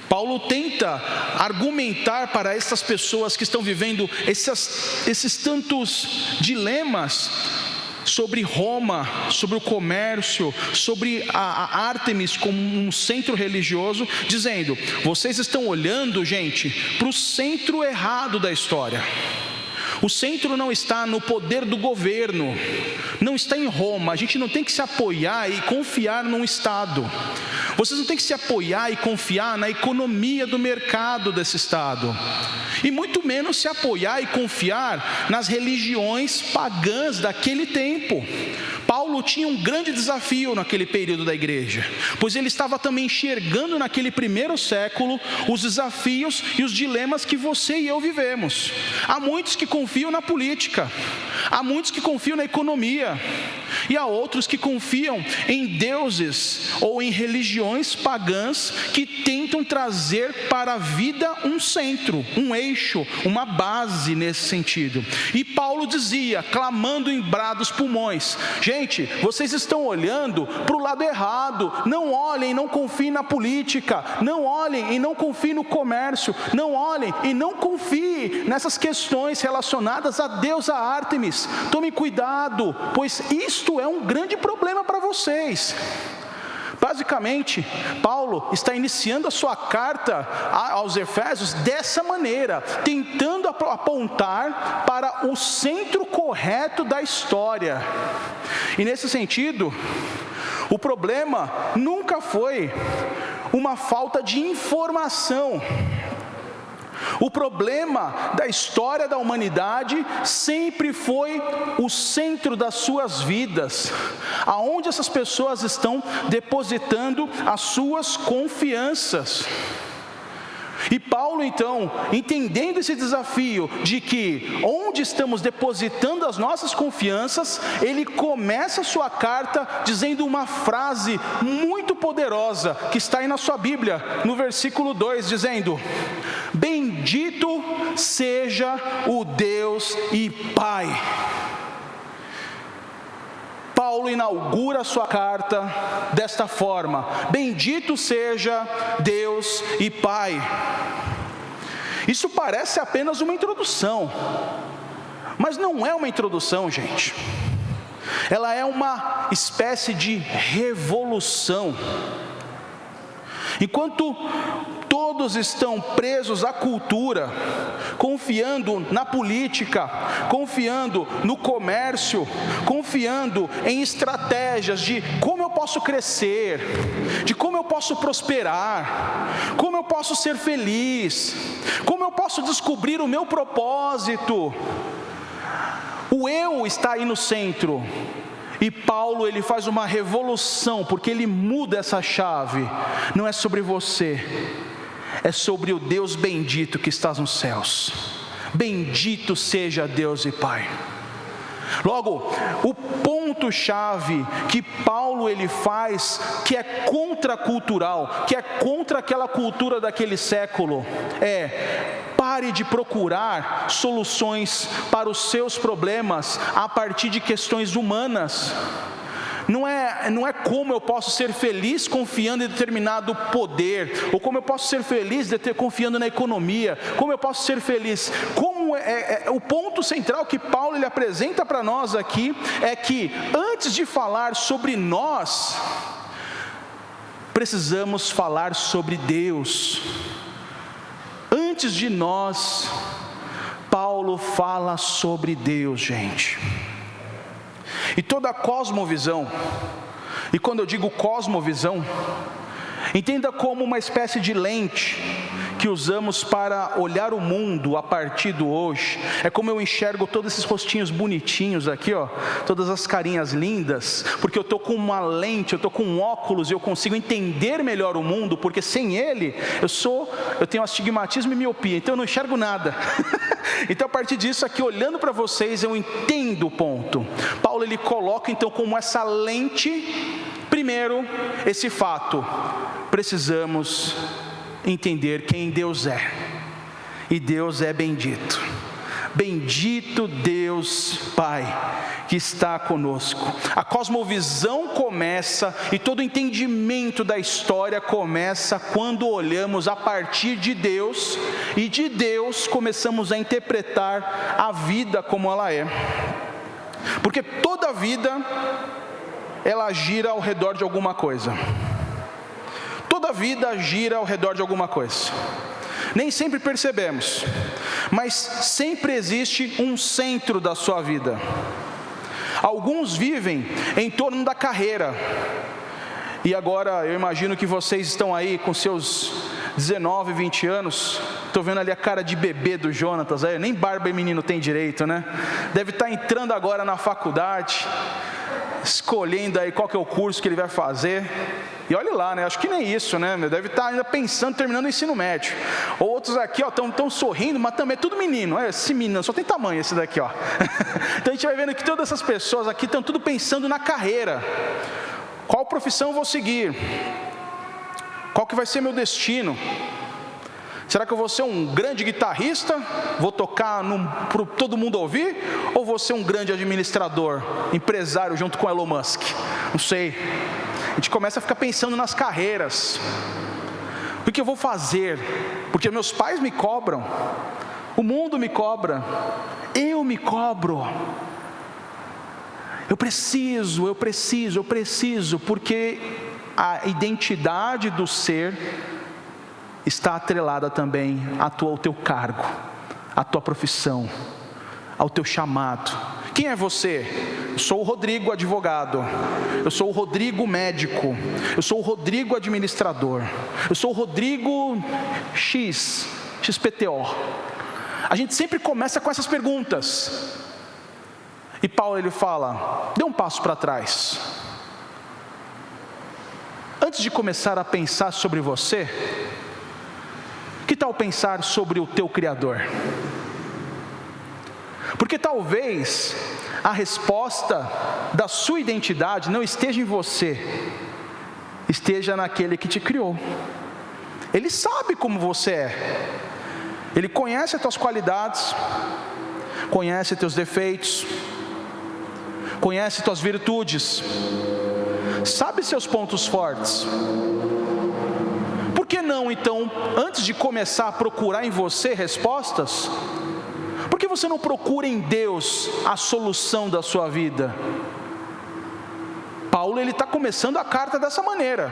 Paulo tenta argumentar para essas pessoas que estão vivendo esses tantos dilemas sobre Roma, sobre o comércio, sobre a Ártemis como um centro religioso, dizendo: vocês estão olhando, gente, para o centro errado da história. O centro não está no poder do governo, não está em Roma. A gente não tem que se apoiar e confiar num Estado. Vocês não têm que se apoiar e confiar na economia do mercado desse Estado. E muito menos se apoiar e confiar nas religiões pagãs daquele tempo. Paulo tinha um grande desafio naquele período da igreja, pois ele estava também enxergando naquele primeiro século os desafios e os dilemas que você e eu vivemos. Há muitos que confiam na política, há muitos que confiam na economia, e há outros que confiam em deuses ou em religiões pagãs que têm tentam trazer para a vida um centro, um eixo, uma base nesse sentido. E Paulo dizia, clamando em brados pulmões: gente, vocês estão olhando para o lado errado. Não olhem e não confiem na política, não olhem e não confiem no comércio, não olhem e não confiem nessas questões relacionadas a deusa Ártemis. Tomem cuidado, pois isto é um grande problema para vocês. Basicamente, Paulo está iniciando a sua carta aos Efésios dessa maneira, tentando apontar para o centro correto da história. E nesse sentido, o problema nunca foi uma falta de informação. O problema da história da humanidade sempre foi o centro das suas vidas, aonde essas pessoas estão depositando as suas confianças. E Paulo, então, entendendo esse desafio de que onde estamos depositando as nossas confianças, ele começa a sua carta dizendo uma frase muito poderosa, que está aí na sua Bíblia, no versículo 2, dizendo: bendito seja o Deus e Pai. Paulo inaugura a sua carta desta forma: bendito seja Deus e Pai. Isso parece apenas uma introdução, mas não é uma introdução, gente. Ela é uma espécie de revolução. Enquanto todos estão presos à cultura, confiando na política, confiando no comércio, confiando em estratégias de como eu posso crescer, de como eu posso prosperar, como eu posso ser feliz, como eu posso descobrir o meu propósito. O eu está aí no centro. E Paulo, ele faz uma revolução, porque ele muda essa chave. Não é sobre você, é sobre o Deus bendito que está nos céus. Bendito seja Deus e Pai. Logo, o ponto-chave que Paulo ele faz, que é contracultural, que é contra aquela cultura daquele século, é: pare de procurar soluções para os seus problemas a partir de questões humanas. Não é como eu posso ser feliz confiando em determinado poder, ou como eu posso ser feliz confiando na economia, como eu posso ser feliz. O ponto central que Paulo ele apresenta para nós aqui é que antes de falar sobre nós, precisamos falar sobre Deus. Antes de nós, Paulo fala sobre Deus, gente. E toda a cosmovisão, e quando eu digo cosmovisão, entenda como uma espécie de lente que usamos para olhar o mundo a partir do hoje. É como eu enxergo todos esses rostinhos bonitinhos aqui, ó, todas as carinhas lindas, porque eu estou com uma lente, eu estou com um óculos e eu consigo entender melhor o mundo, porque sem ele eu tenho astigmatismo e miopia, então eu não enxergo nada. Então a partir disso aqui, olhando para vocês, eu entendo o ponto. Paulo ele coloca então como essa lente, primeiro, esse fato: precisamos entender quem Deus é, e Deus é bendito. Bendito Deus Pai, que está conosco. A cosmovisão começa, e todo o entendimento da história começa quando olhamos a partir de Deus, e de Deus começamos a interpretar a vida como ela é. Porque toda vida, ela gira ao redor de alguma coisa. Toda vida gira ao redor de alguma coisa. Nem sempre percebemos, mas sempre existe um centro da sua vida. Alguns vivem em torno da carreira. E agora eu imagino que vocês estão aí com seus 19, 20 anos. Estou vendo ali a cara de bebê do Jonatas, aí nem barba e menino tem direito, né? Deve estar entrando agora na faculdade, escolhendo aí qual que é o curso que ele vai fazer. E olha lá, né? Acho que nem isso, né? Deve estar ainda pensando, terminando o ensino médio. Outros aqui, ó, estão sorrindo, mas também é tudo menino. Esse menino só tem tamanho, esse daqui, ó. Então a gente vai vendo que todas essas pessoas aqui estão tudo pensando na carreira. Qual profissão eu vou seguir? Qual Qual que vai ser meu destino? Será que eu vou ser um grande guitarrista, vou tocar para todo mundo ouvir? Ou vou ser um grande administrador, empresário junto com Elon Musk? Não sei. A gente começa a ficar pensando nas carreiras. O que eu vou fazer? Porque meus pais me cobram, o mundo me cobra, eu me cobro. Eu preciso, porque a identidade do ser está atrelada também ao teu cargo, à tua profissão, ao teu chamado. Quem é você? Eu sou o Rodrigo advogado, eu sou o Rodrigo médico, eu sou o Rodrigo administrador, eu sou o Rodrigo XPTO. A gente sempre começa com essas perguntas. E Paulo ele fala, dê um passo para trás. Antes de começar a pensar sobre você, que tal pensar sobre o teu Criador? Porque talvez a resposta da sua identidade não esteja em você, esteja naquele que te criou. Ele sabe como você é, Ele conhece as tuas qualidades, conhece teus defeitos, conhece tuas virtudes, sabe seus pontos fortes. Por que não, então, antes de começar a procurar em você respostas, por que você não procura em Deus a solução da sua vida? Paulo ele está começando a carta dessa maneira.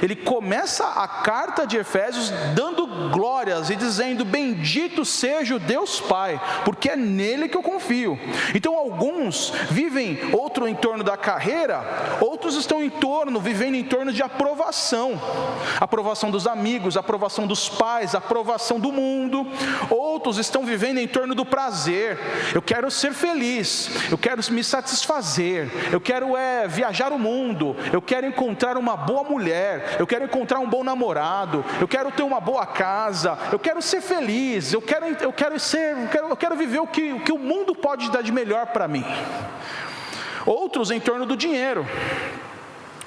Ele começa a carta de Efésios dando glórias e dizendo: bendito seja o Deus Pai, porque é nele que eu confio. Então alguns vivem outro em torno da carreira, outros estão vivendo em torno de aprovação dos amigos, aprovação dos pais, aprovação do mundo. Outros estão vivendo em torno do prazer. Eu quero ser feliz, eu quero me satisfazer, eu quero viajar o mundo, eu quero encontrar uma boa mulher, eu quero encontrar um bom namorado, eu quero ter uma boa casa, eu quero ser feliz, eu quero viver o que o mundo pode dar de melhor para mim. Outros em torno do dinheiro,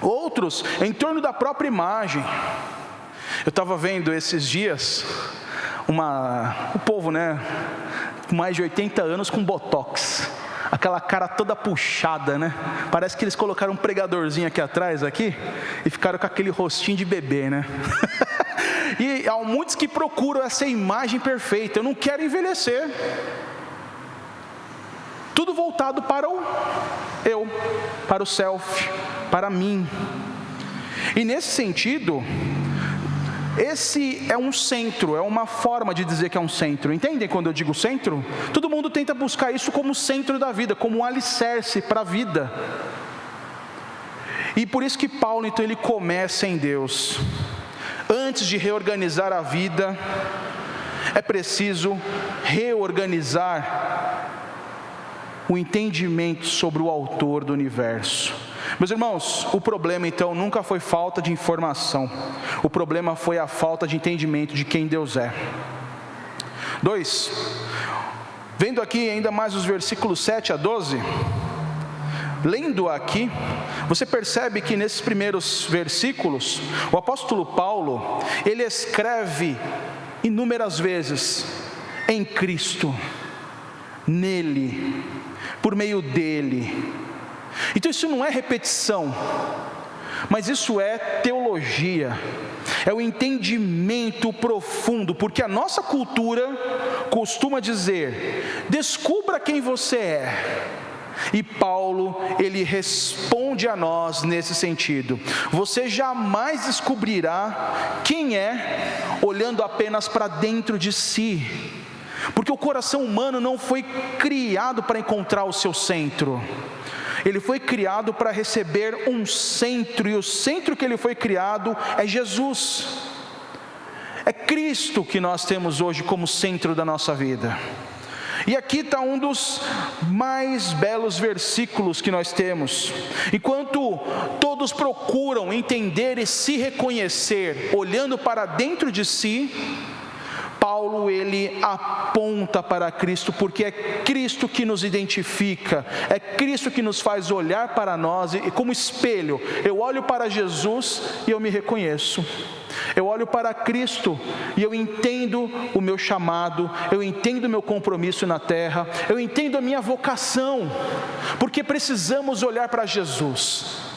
outros em torno da própria imagem. Eu estava vendo esses dias o povo, com mais de 80 anos com botox, aquela cara toda puxada, Parece que eles colocaram um pregadorzinho aqui atrás, e ficaram com aquele rostinho de bebê, E há muitos que procuram essa imagem perfeita. Eu não quero envelhecer. Tudo voltado para o eu, para o self, para mim. E nesse sentido, esse é um centro, é uma forma de dizer que é um centro. Entendem quando eu digo centro? Todo mundo tenta buscar isso como centro da vida, como um alicerce para a vida. E por isso que Paulo, então, ele começa em Deus. Antes de reorganizar a vida, é preciso reorganizar o entendimento sobre o autor do universo. Meus irmãos, o problema então nunca foi falta de informação, o problema foi a falta de entendimento de quem Deus é. 2, vendo aqui ainda mais os versículos 7 a 12, lendo aqui, você percebe que nesses primeiros versículos, o apóstolo Paulo, ele escreve inúmeras vezes, em Cristo, nele, por meio dele. Então isso não é repetição, mas isso é teologia, é o entendimento profundo, porque a nossa cultura costuma dizer: descubra quem você é. E Paulo, ele responde a nós nesse sentido: você jamais descobrirá quem é olhando apenas para dentro de si, porque o coração humano não foi criado para encontrar o seu centro. Ele foi criado para receber um centro, e o centro que ele foi criado é Jesus. É Cristo que nós temos hoje como centro da nossa vida. E aqui está um dos mais belos versículos que nós temos. Enquanto todos procuram entender e se reconhecer olhando para dentro de si, Paulo, ele aponta para Cristo, porque é Cristo que nos identifica, é Cristo que nos faz olhar para nós, e como espelho, eu olho para Jesus e eu me reconheço. Eu olho para Cristo e eu entendo o meu chamado, eu entendo o meu compromisso na terra, eu entendo a minha vocação, porque precisamos olhar para Jesus.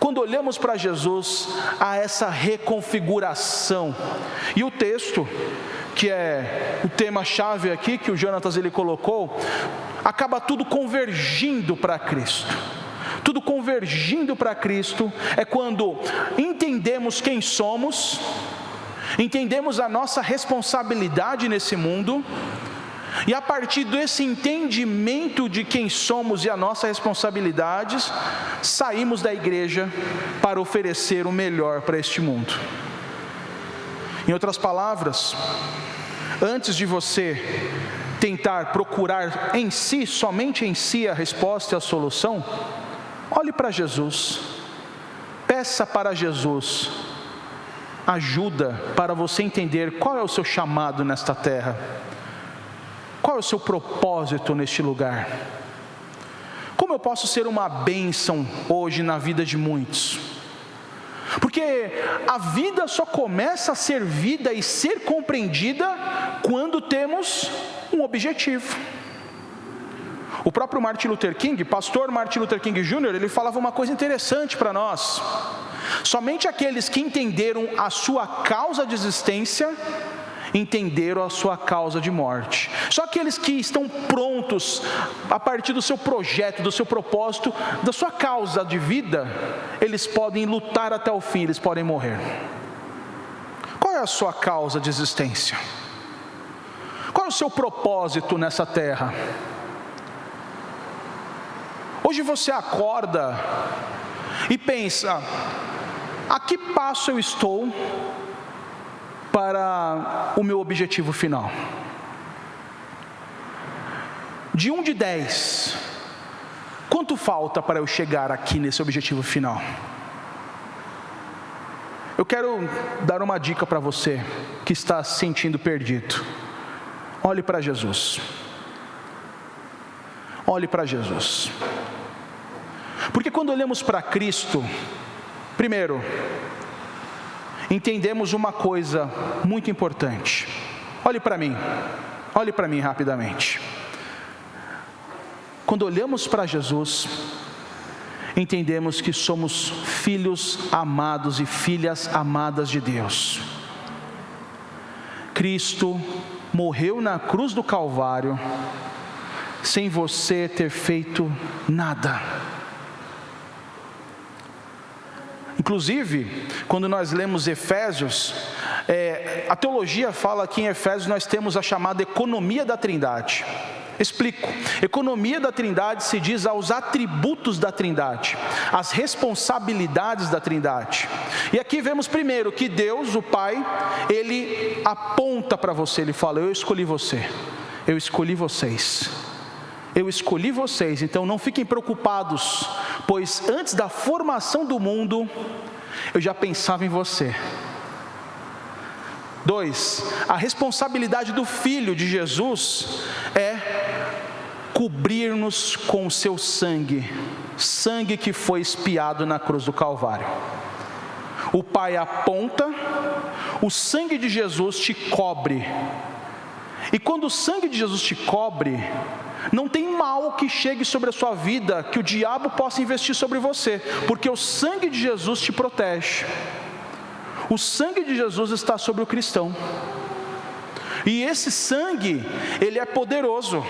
Quando olhamos para Jesus, há essa reconfiguração. E o texto, que é o tema-chave aqui, que o Jonatas ele colocou, acaba tudo convergindo para Cristo. Tudo convergindo para Cristo é quando entendemos quem somos, entendemos a nossa responsabilidade nesse mundo, e a partir desse entendimento de quem somos e a nossa responsabilidade, saímos da igreja para oferecer o melhor para este mundo. Em outras palavras, antes de você tentar procurar em si, somente em si, a resposta e a solução, olhe para Jesus, peça para Jesus ajuda para você entender qual é o seu chamado nesta terra. Qual é o seu propósito neste lugar? Como eu posso ser uma bênção hoje na vida de muitos? Porque a vida só começa a ser vida e ser compreendida quando temos um objetivo. O próprio Martin Luther King, pastor Martin Luther King Jr., ele falava uma coisa interessante para nós: somente aqueles que entenderam a sua causa de existência entenderam a sua causa de morte. Só aqueles que estão prontos, a partir do seu projeto, do seu propósito, da sua causa de vida, eles podem lutar até o fim, eles podem morrer. Qual é a sua causa de existência? Qual é o seu propósito nessa terra? Hoje você acorda e pensa: a que passo eu estou para o meu objetivo final? De 1 de 10, quanto falta para eu chegar aqui nesse objetivo final? Eu quero dar uma dica para você que está se sentindo perdido. Olhe para Jesus. Olhe para Jesus. Porque quando olhamos para Cristo, primeiro, entendemos uma coisa muito importante. Olhe para mim rapidamente. Quando olhamos para Jesus, entendemos que somos filhos amados e filhas amadas de Deus. Cristo morreu na cruz do Calvário, sem você ter feito nada. Inclusive, quando nós lemos Efésios, a teologia fala que em Efésios nós temos a chamada economia da Trindade. Explico. Economia da Trindade se diz aos atributos da Trindade, as responsabilidades da Trindade. E aqui vemos primeiro que Deus, o Pai, Ele aponta para você, Ele fala: eu escolhi você, eu escolhi vocês. Eu escolhi vocês, então não fiquem preocupados, pois antes da formação do mundo, eu já pensava em você. 2, a responsabilidade do Filho de Jesus é cobrir-nos com o seu sangue, sangue que foi expiado na cruz do Calvário. O Pai aponta, o sangue de Jesus te cobre, e quando o sangue de Jesus te cobre, não tem mal que chegue sobre a sua vida, que o diabo possa investir sobre você, porque o sangue de Jesus te protege. O sangue de Jesus está sobre o cristão, e esse sangue, ele é poderoso.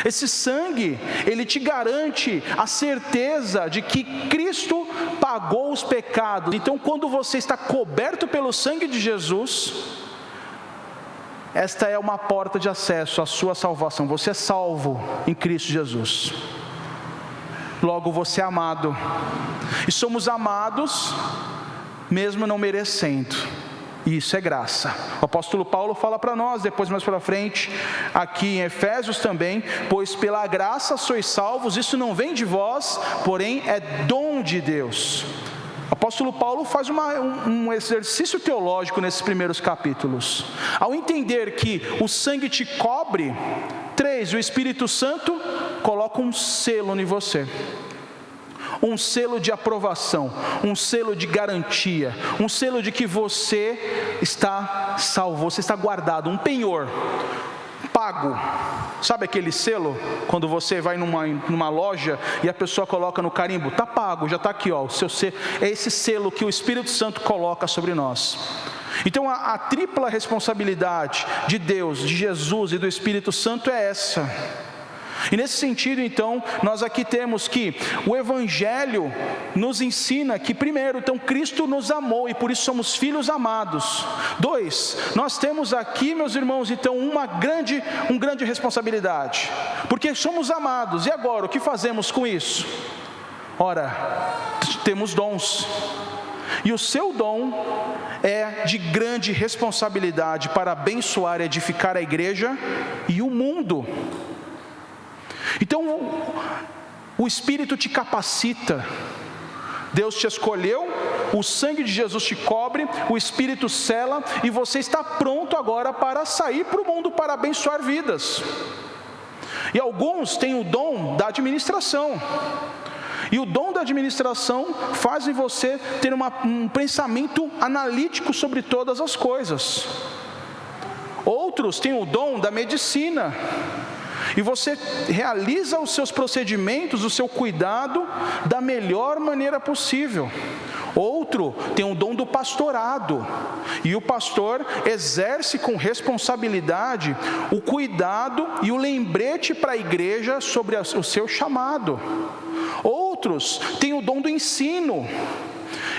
Esse sangue, ele te garante a certeza de que Cristo pagou os pecados. Então, quando você está coberto pelo sangue de Jesus, esta é uma porta de acesso à sua salvação. Você é salvo em Cristo Jesus. Logo, você é amado. E somos amados mesmo não merecendo. E isso é graça. O apóstolo Paulo fala para nós, depois mais para frente, aqui em Efésios também: pois pela graça sois salvos, isso não vem de vós, porém é dom de Deus. O apóstolo Paulo faz um exercício teológico nesses primeiros capítulos. Ao entender que o sangue te cobre, 3, o Espírito Santo coloca um selo em você. Um selo de aprovação, um selo de garantia, um selo de que você está salvo, você está guardado, um penhor, pago. Sabe aquele selo, quando você vai numa loja e a pessoa coloca no carimbo, está pago, já está aqui, ó, o seu selo. É esse selo que o Espírito Santo coloca sobre nós. Então a tripla responsabilidade de Deus, de Jesus e do Espírito Santo é essa. E nesse sentido, então, nós aqui temos que o Evangelho nos ensina que, primeiro, então, Cristo nos amou e por isso somos filhos amados. 2, nós temos aqui, meus irmãos, então, uma grande responsabilidade, porque somos amados. E agora, o que fazemos com isso? Ora, temos dons. E o seu dom é de grande responsabilidade para abençoar e edificar a igreja e o mundo. Então, o Espírito te capacita, Deus te escolheu, o sangue de Jesus te cobre, o Espírito sela, e você está pronto agora para sair para o mundo, para abençoar vidas. E alguns têm o dom da administração, e o dom da administração faz em você ter um pensamento analítico sobre todas as coisas. Outros têm o dom da medicina, e você realiza os seus procedimentos, o seu cuidado da melhor maneira possível. Outro tem o dom do pastorado, e o pastor exerce com responsabilidade o cuidado e o lembrete para a igreja sobre o seu chamado. Outros têm o dom do ensino,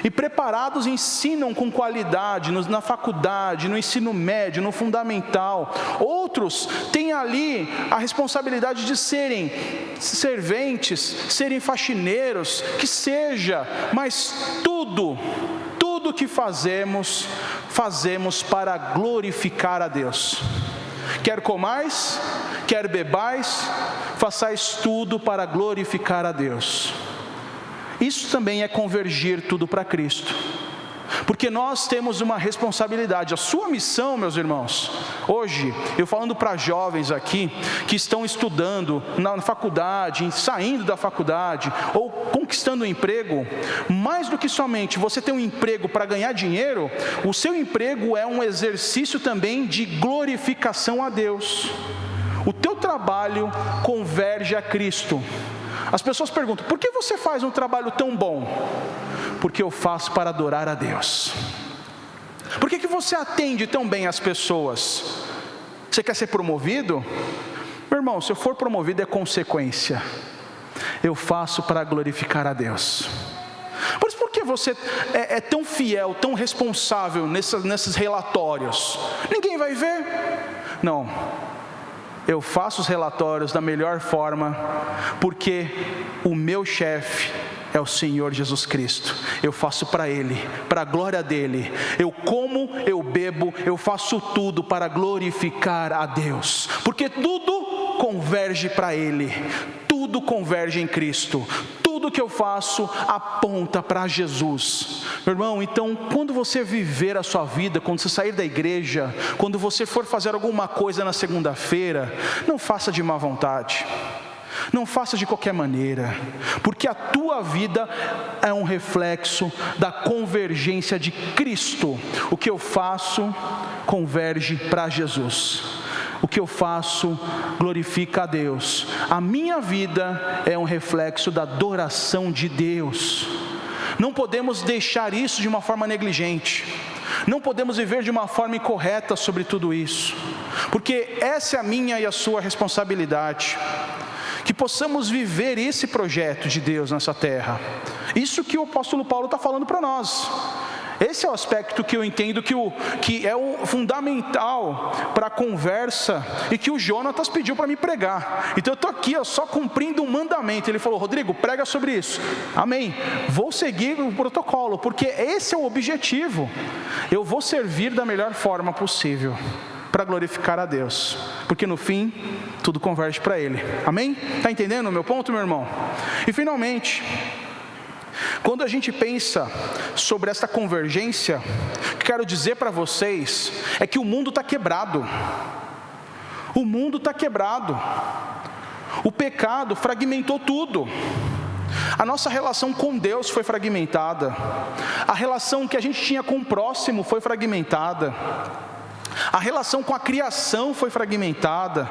e preparados ensinam com qualidade na faculdade, no ensino médio, no fundamental. Outros têm ali a responsabilidade de serem serventes, serem faxineiros, que seja, mas tudo que fazemos para glorificar a Deus. Quer comais, quer bebais, façais tudo para glorificar a Deus. Isso também é convergir tudo para Cristo, porque nós temos uma responsabilidade. A sua missão, meus irmãos, hoje, eu falando para jovens aqui, que estão estudando na faculdade, saindo da faculdade, ou conquistando um emprego, mais do que somente você ter um emprego para ganhar dinheiro, o seu emprego é um exercício também de glorificação a Deus. O teu trabalho converge a Cristo. As pessoas perguntam, por que você faz um trabalho tão bom? Porque eu faço para adorar a Deus. Por que você atende tão bem as pessoas? Você quer ser promovido? Meu irmão, se eu for promovido é consequência. Eu faço para glorificar a Deus. Por que você é tão fiel, tão responsável nesses relatórios? Ninguém vai ver? Não. Eu faço os relatórios da melhor forma, porque o meu chefe é o Senhor Jesus Cristo. Eu faço para Ele, para a glória dEle. Eu como, eu bebo, eu faço tudo para glorificar a Deus, porque tudo converge para Ele, tudo converge em Cristo. Tudo que eu faço aponta para Jesus. Meu irmão, então, quando você viver a sua vida, quando você sair da igreja, quando você for fazer alguma coisa na segunda-feira, não faça de má vontade, não faça de qualquer maneira, porque a tua vida é um reflexo da convergência de Cristo. O que eu faço converge para Jesus. O que eu faço glorifica a Deus. A minha vida é um reflexo da adoração de Deus. Não podemos deixar isso de uma forma negligente. Não podemos viver de uma forma incorreta sobre tudo isso, porque essa é a minha e a sua responsabilidade. Que possamos viver esse projeto de Deus nessa terra. Isso que o apóstolo Paulo está falando para nós. Esse é o aspecto que eu entendo que é o fundamental para a conversa e que o Jonatas pediu para me pregar. Então eu estou aqui só cumprindo um mandamento. Ele falou, Rodrigo, prega sobre isso. Amém. Vou seguir o protocolo, porque esse é o objetivo. Eu vou servir da melhor forma possível para glorificar a Deus, porque no fim tudo converge para Ele. Amém? Está entendendo o meu ponto, meu irmão? E finalmente, Quando a gente pensa sobre essa convergência, o que quero dizer para vocês é que o mundo está quebrado. O mundo está quebrado. O pecado fragmentou tudo. A nossa relação com Deus foi fragmentada. A relação que a gente tinha com o próximo foi fragmentada. A relação com a criação foi fragmentada.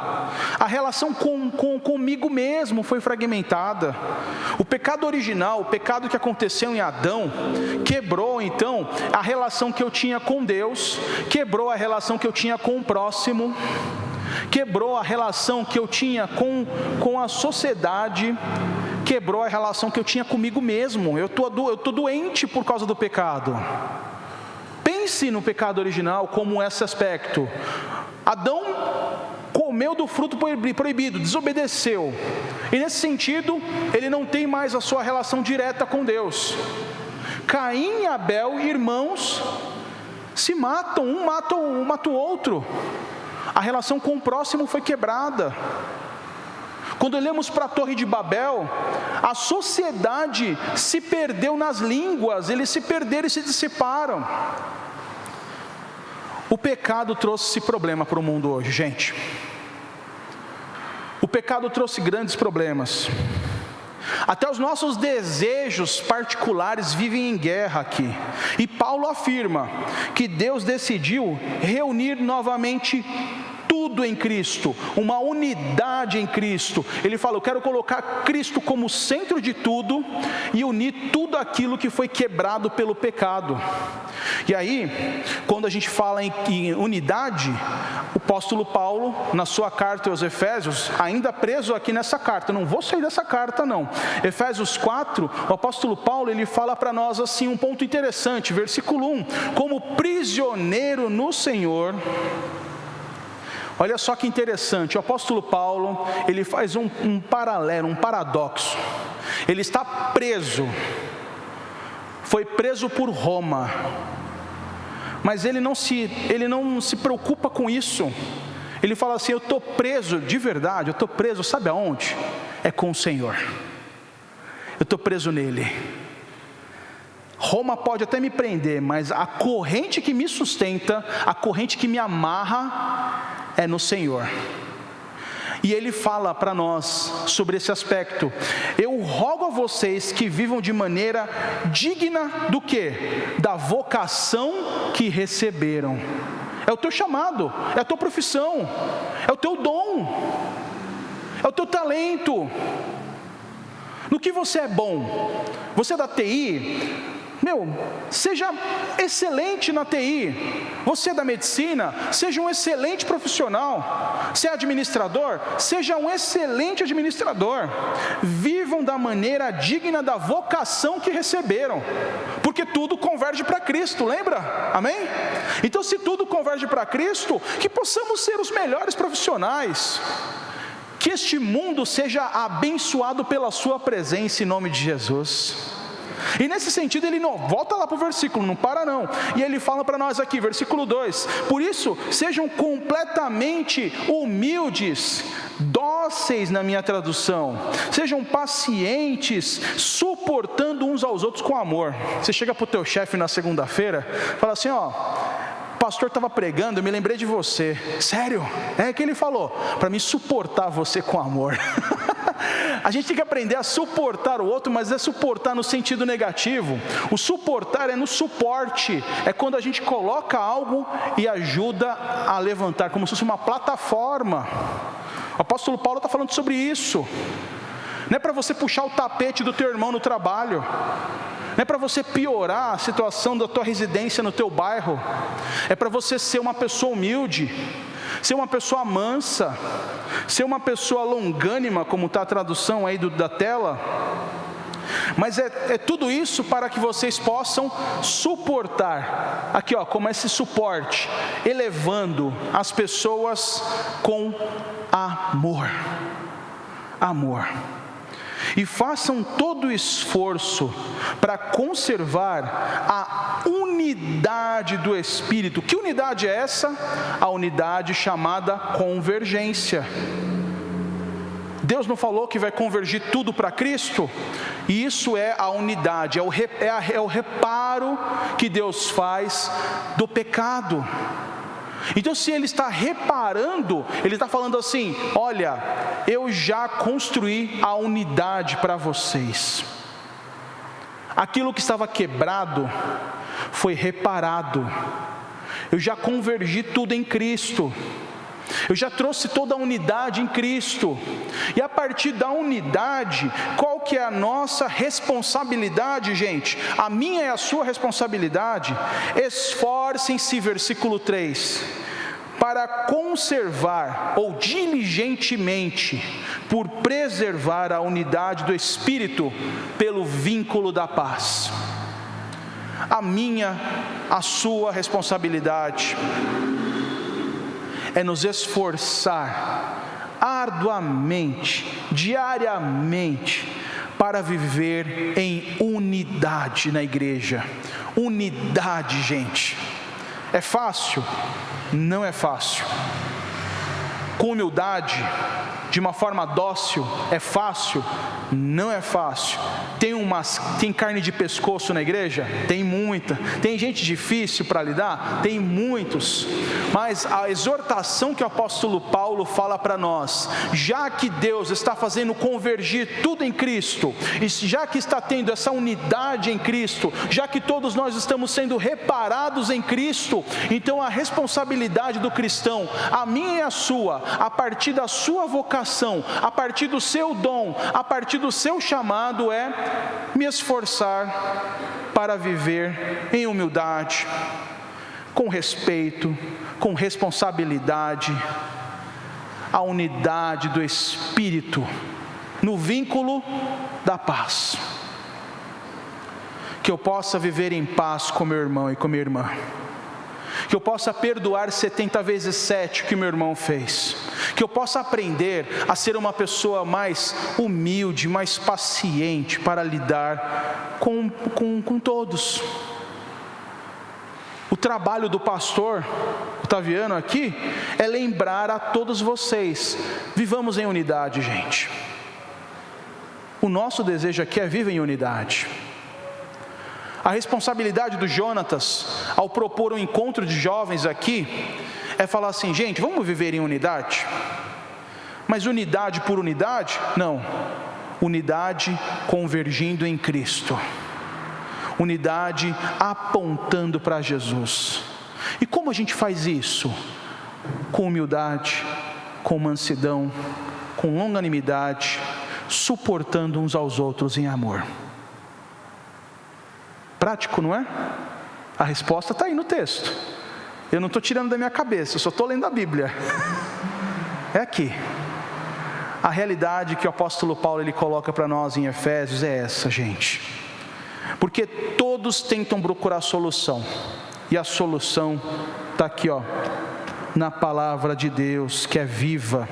A relação comigo mesmo foi fragmentada. O pecado original, o pecado que aconteceu em Adão, quebrou então a relação que eu tinha com Deus, quebrou a relação que eu tinha com o próximo, quebrou a relação que eu tinha com a sociedade, quebrou a relação que eu tinha comigo mesmo. Eu tô doente por causa do pecado. Pense no pecado original como esse aspecto. Adão comeu do fruto proibido, desobedeceu. E nesse sentido, ele não tem mais a sua relação direta com Deus. Caim e Abel, irmãos, se matam, um mata o outro. A relação com o próximo foi quebrada. Quando olhamos para a Torre de Babel, a sociedade se perdeu nas línguas, eles se perderam e se dissiparam. O pecado trouxe esse problema para o mundo hoje, gente. O pecado trouxe grandes problemas. Até os nossos desejos particulares vivem em guerra aqui. E Paulo afirma que Deus decidiu reunir novamente tudo em Cristo, uma unidade em Cristo. Ele fala: eu quero colocar Cristo como centro de tudo e unir tudo aquilo que foi quebrado pelo pecado. E aí, quando a gente fala em unidade, o apóstolo Paulo, na sua carta aos Efésios, ainda preso aqui nessa carta, não vou sair dessa carta não, Efésios 4, o apóstolo Paulo, ele fala para nós assim, um ponto interessante, versículo 1, como prisioneiro no Senhor. Olha só que interessante, o apóstolo Paulo, ele faz um paralelo, um paradoxo. Ele está preso, foi preso por Roma, mas ele não se preocupa com isso. Ele fala assim: eu estou preso de verdade, eu estou preso, sabe aonde? É com o Senhor, eu estou preso nele. Roma pode até me prender, mas a corrente que me sustenta, a corrente que me amarra, é no Senhor. E ele fala para nós sobre esse aspecto: eu rogo a vocês que vivam de maneira digna do quê? Da vocação que receberam. É o teu chamado, é a tua profissão, é o teu dom, é o teu talento. No que você é bom? Você é da TI? Seja excelente na TI. Você é da medicina? Seja um excelente profissional. Você é administrador? Seja um excelente administrador. Vivam da maneira digna da vocação que receberam, porque tudo converge para Cristo, lembra? Amém? Então, se tudo converge para Cristo, que possamos ser os melhores profissionais, que este mundo seja abençoado pela sua presença em nome de Jesus. E nesse sentido ele não, volta lá para o versículo, não para não, e ele fala para nós aqui, versículo 2, por isso sejam completamente humildes, dóceis na minha tradução, sejam pacientes, suportando uns aos outros com amor. Você chega para o teu chefe na segunda-feira, fala assim: ó, o pastor estava pregando, eu me lembrei de você. Sério? É que ele falou, para me suportar você com amor. A gente tem que aprender a suportar o outro, mas é suportar no sentido negativo. O suportar é no suporte, é quando a gente coloca algo e ajuda a levantar, como se fosse uma plataforma. O apóstolo Paulo está falando sobre isso. Não é para você puxar o tapete do teu irmão no trabalho, não é para você piorar a situação da tua residência no teu bairro, é para você ser uma pessoa humilde, ser uma pessoa mansa, ser uma pessoa longânima, como está a tradução aí da tela. Mas é tudo isso para que vocês possam suportar, aqui ó, como esse suporte, elevando as pessoas com amor. Amor. E façam todo o esforço para conservar a unidade do Espírito. Que unidade é essa? A unidade chamada convergência. Deus não falou que vai convergir tudo para Cristo? E isso é a unidade, é o reparo que Deus faz do pecado. Então, se Ele está reparando, Ele está falando assim: olha, eu já construí a unidade para vocês. Aquilo que estava quebrado foi reparado. Eu já convergi tudo em Cristo. Eu já trouxe toda a unidade em Cristo. E a partir da unidade, qual que é a nossa responsabilidade, gente? A minha e a sua responsabilidade. Esforcem-se, versículo 3, para conservar, ou diligentemente, por preservar a unidade do Espírito, pelo vínculo da paz. A minha, a sua responsabilidade é nos esforçar arduamente, diariamente, para viver em unidade na igreja. Unidade, gente. É fácil? Não é fácil. Com humildade, de uma forma dócil, é fácil? Não é fácil. Tem carne de pescoço na igreja? Tem muita. Tem gente difícil para lidar? Tem muitos. Mas a exortação que o apóstolo Paulo fala para nós, já que Deus está fazendo convergir tudo em Cristo, e já que está tendo essa unidade em Cristo, já que todos nós estamos sendo reparados em Cristo, então a responsabilidade do cristão, a minha e a sua, a partir da sua vocação, a partir do seu dom, a partir do seu chamado, é me esforçar para viver em humildade, com respeito, com responsabilidade, a unidade do Espírito, no vínculo da paz. Que eu possa viver em paz com meu irmão e com minha irmã. Que eu possa perdoar 70 vezes 7 o que meu irmão fez. Que eu possa aprender a ser uma pessoa mais humilde, mais paciente para lidar com todos. O trabalho do pastor Otaviano aqui é lembrar a todos vocês: vivamos em unidade, gente. O nosso desejo aqui é viver em unidade. A responsabilidade do Jonatas, ao propor um encontro de jovens aqui, é falar assim: gente, vamos viver em unidade? Mas unidade por unidade? Não. Unidade convergindo em Cristo. Unidade apontando para Jesus. E como a gente faz isso? Com humildade, com mansidão, com longanimidade, suportando uns aos outros em amor. Prático, não é? A resposta está aí no texto. Eu não estou tirando da minha cabeça, eu só estou lendo a Bíblia. É aqui. A realidade que o apóstolo Paulo ele coloca para nós em Efésios é essa, gente. Porque todos tentam procurar solução. E a solução está aqui, ó, na palavra de Deus, que é viva,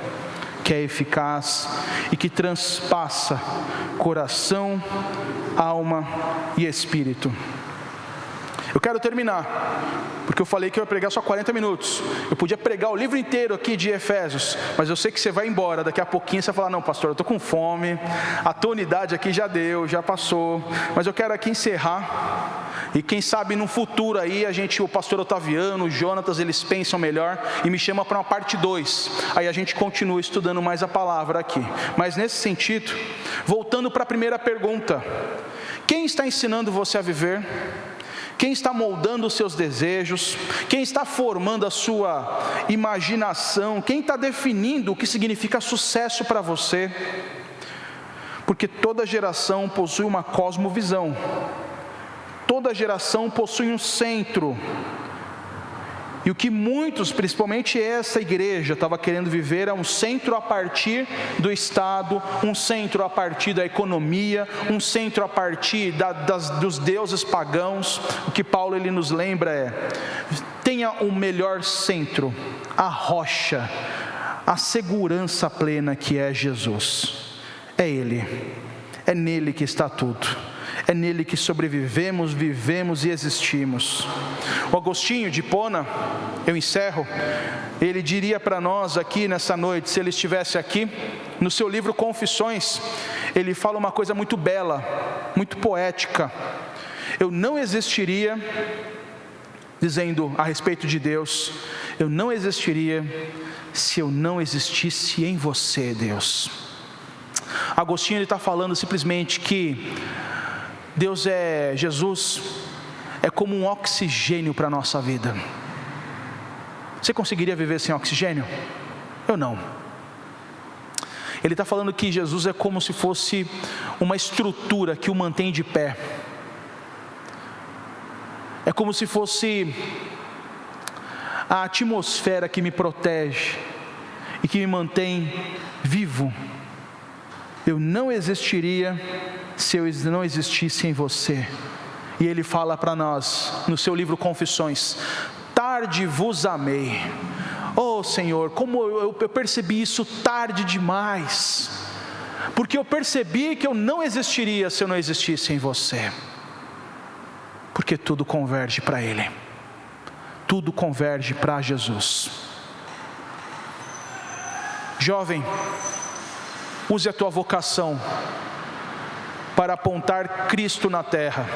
que é eficaz e que transpassa coração, alma e espírito. Eu quero terminar, porque eu falei que eu ia pregar só 40 minutos. Eu podia pregar o livro inteiro aqui de Efésios, mas eu sei que você vai embora, daqui a pouquinho você vai falar: não, pastor, eu estou com fome, a tua unidade aqui já deu, já passou. Mas eu quero aqui encerrar, e quem sabe no futuro aí, o pastor Otaviano, o Jonatas, eles pensam melhor e me chamam para uma parte 2. Aí a gente continua estudando mais a palavra aqui. Mas nesse sentido, voltando para a primeira pergunta: quem está ensinando você a viver? Quem está moldando os seus desejos? Quem está formando a sua imaginação? Quem está definindo o que significa sucesso para você? Porque toda geração possui uma cosmovisão. Toda geração possui um centro. E o que muitos, principalmente essa igreja, estava querendo viver é um centro a partir do Estado, um centro a partir da economia, um centro a partir dos deuses pagãos. O que Paulo ele nos lembra é: tenha um melhor centro, a rocha, a segurança plena que é Jesus. É Ele, é nele que está tudo. é nele que sobrevivemos, vivemos e existimos. O Agostinho de Hipona, eu encerro, ele diria para nós aqui nessa noite, se ele estivesse aqui, no seu livro Confissões, ele fala uma coisa muito bela, muito poética. Eu não existiria, dizendo a respeito de Deus, eu não existiria se eu não existisse em você, Deus. Agostinho ele está falando simplesmente que Jesus é como um oxigênio para a nossa vida. Você conseguiria viver sem oxigênio? Eu não. Ele está falando que Jesus é como se fosse uma estrutura que o mantém de pé. É como se fosse a atmosfera que me protege e que me mantém vivo. Eu não existiria se eu não existisse em você. E ele fala para nós, no seu livro Confissões: tarde vos amei. Oh Senhor, como eu percebi isso tarde demais, porque eu percebi que eu não existiria se eu não existisse em você. Porque tudo converge para Ele, tudo converge para Jesus. Jovem, use a tua vocação para apontar Cristo na terra.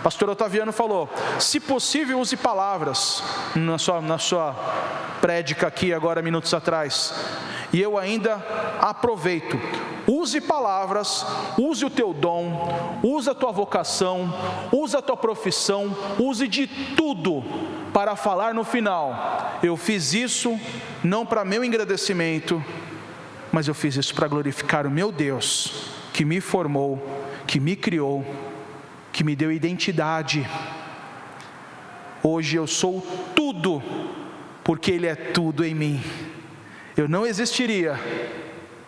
Pastor Otaviano falou, se possível use palavras na sua prédica aqui agora minutos atrás. E eu ainda aproveito, use palavras, use o teu dom, use a tua vocação, use a tua profissão, use de tudo para falar no final: eu fiz isso não para meu engrandecimento, mas eu fiz isso para glorificar o meu Deus, que me formou, que me criou, que me deu identidade. Hoje eu sou tudo, porque Ele é tudo em mim. Eu não existiria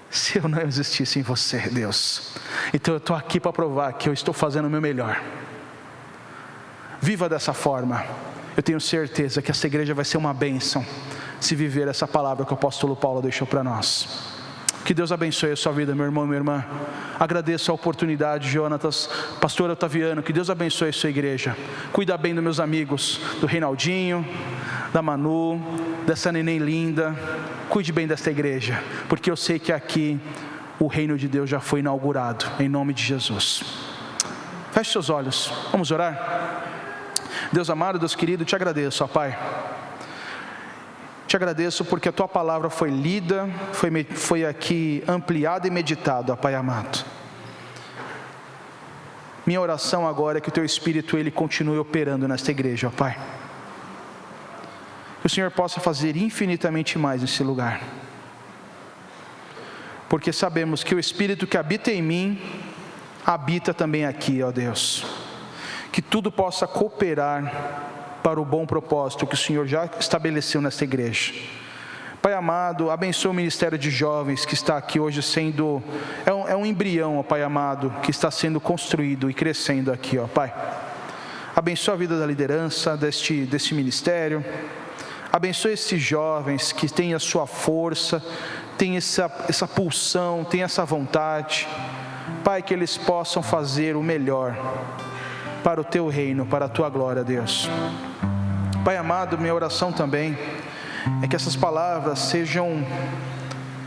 se eu não existisse em você, Deus. Então eu estou aqui para provar que eu estou fazendo o meu melhor. Viva dessa forma. Eu tenho certeza que essa igreja vai ser uma bênção se viver essa palavra que o apóstolo Paulo deixou para nós. Que Deus abençoe a sua vida, meu irmão e minha irmã. Agradeço a oportunidade, Jonatas, pastor Otaviano. Que Deus abençoe a sua igreja. Cuida bem dos meus amigos, do Reinaldinho, da Manu, dessa neném linda. Cuide bem desta igreja, porque eu sei que aqui o reino de Deus já foi inaugurado, em nome de Jesus. Feche seus olhos, vamos orar. Deus amado, Deus querido, te agradeço, ó Pai. Te agradeço porque a tua palavra foi lida, foi aqui ampliada e meditada, ó Pai amado. Minha oração agora é que o teu Espírito ele continue operando nesta igreja, ó Pai. Que o Senhor possa fazer infinitamente mais nesse lugar, porque sabemos que o Espírito que habita em mim habita também aqui, ó Deus. Que tudo possa cooperar para o bom propósito que o Senhor já estabeleceu nesta igreja. Pai amado, abençoa o ministério de jovens que está aqui hoje sendo, é um embrião, ó Pai amado, que está sendo construído e crescendo aqui, ó Pai. Abençoa a vida da liderança deste ministério. Abençoe esses jovens que têm a sua força, têm essa pulsão, têm essa vontade. Pai, que eles possam fazer o melhor para o teu reino, para a tua glória, Deus. Pai amado, minha oração também é que essas palavras sejam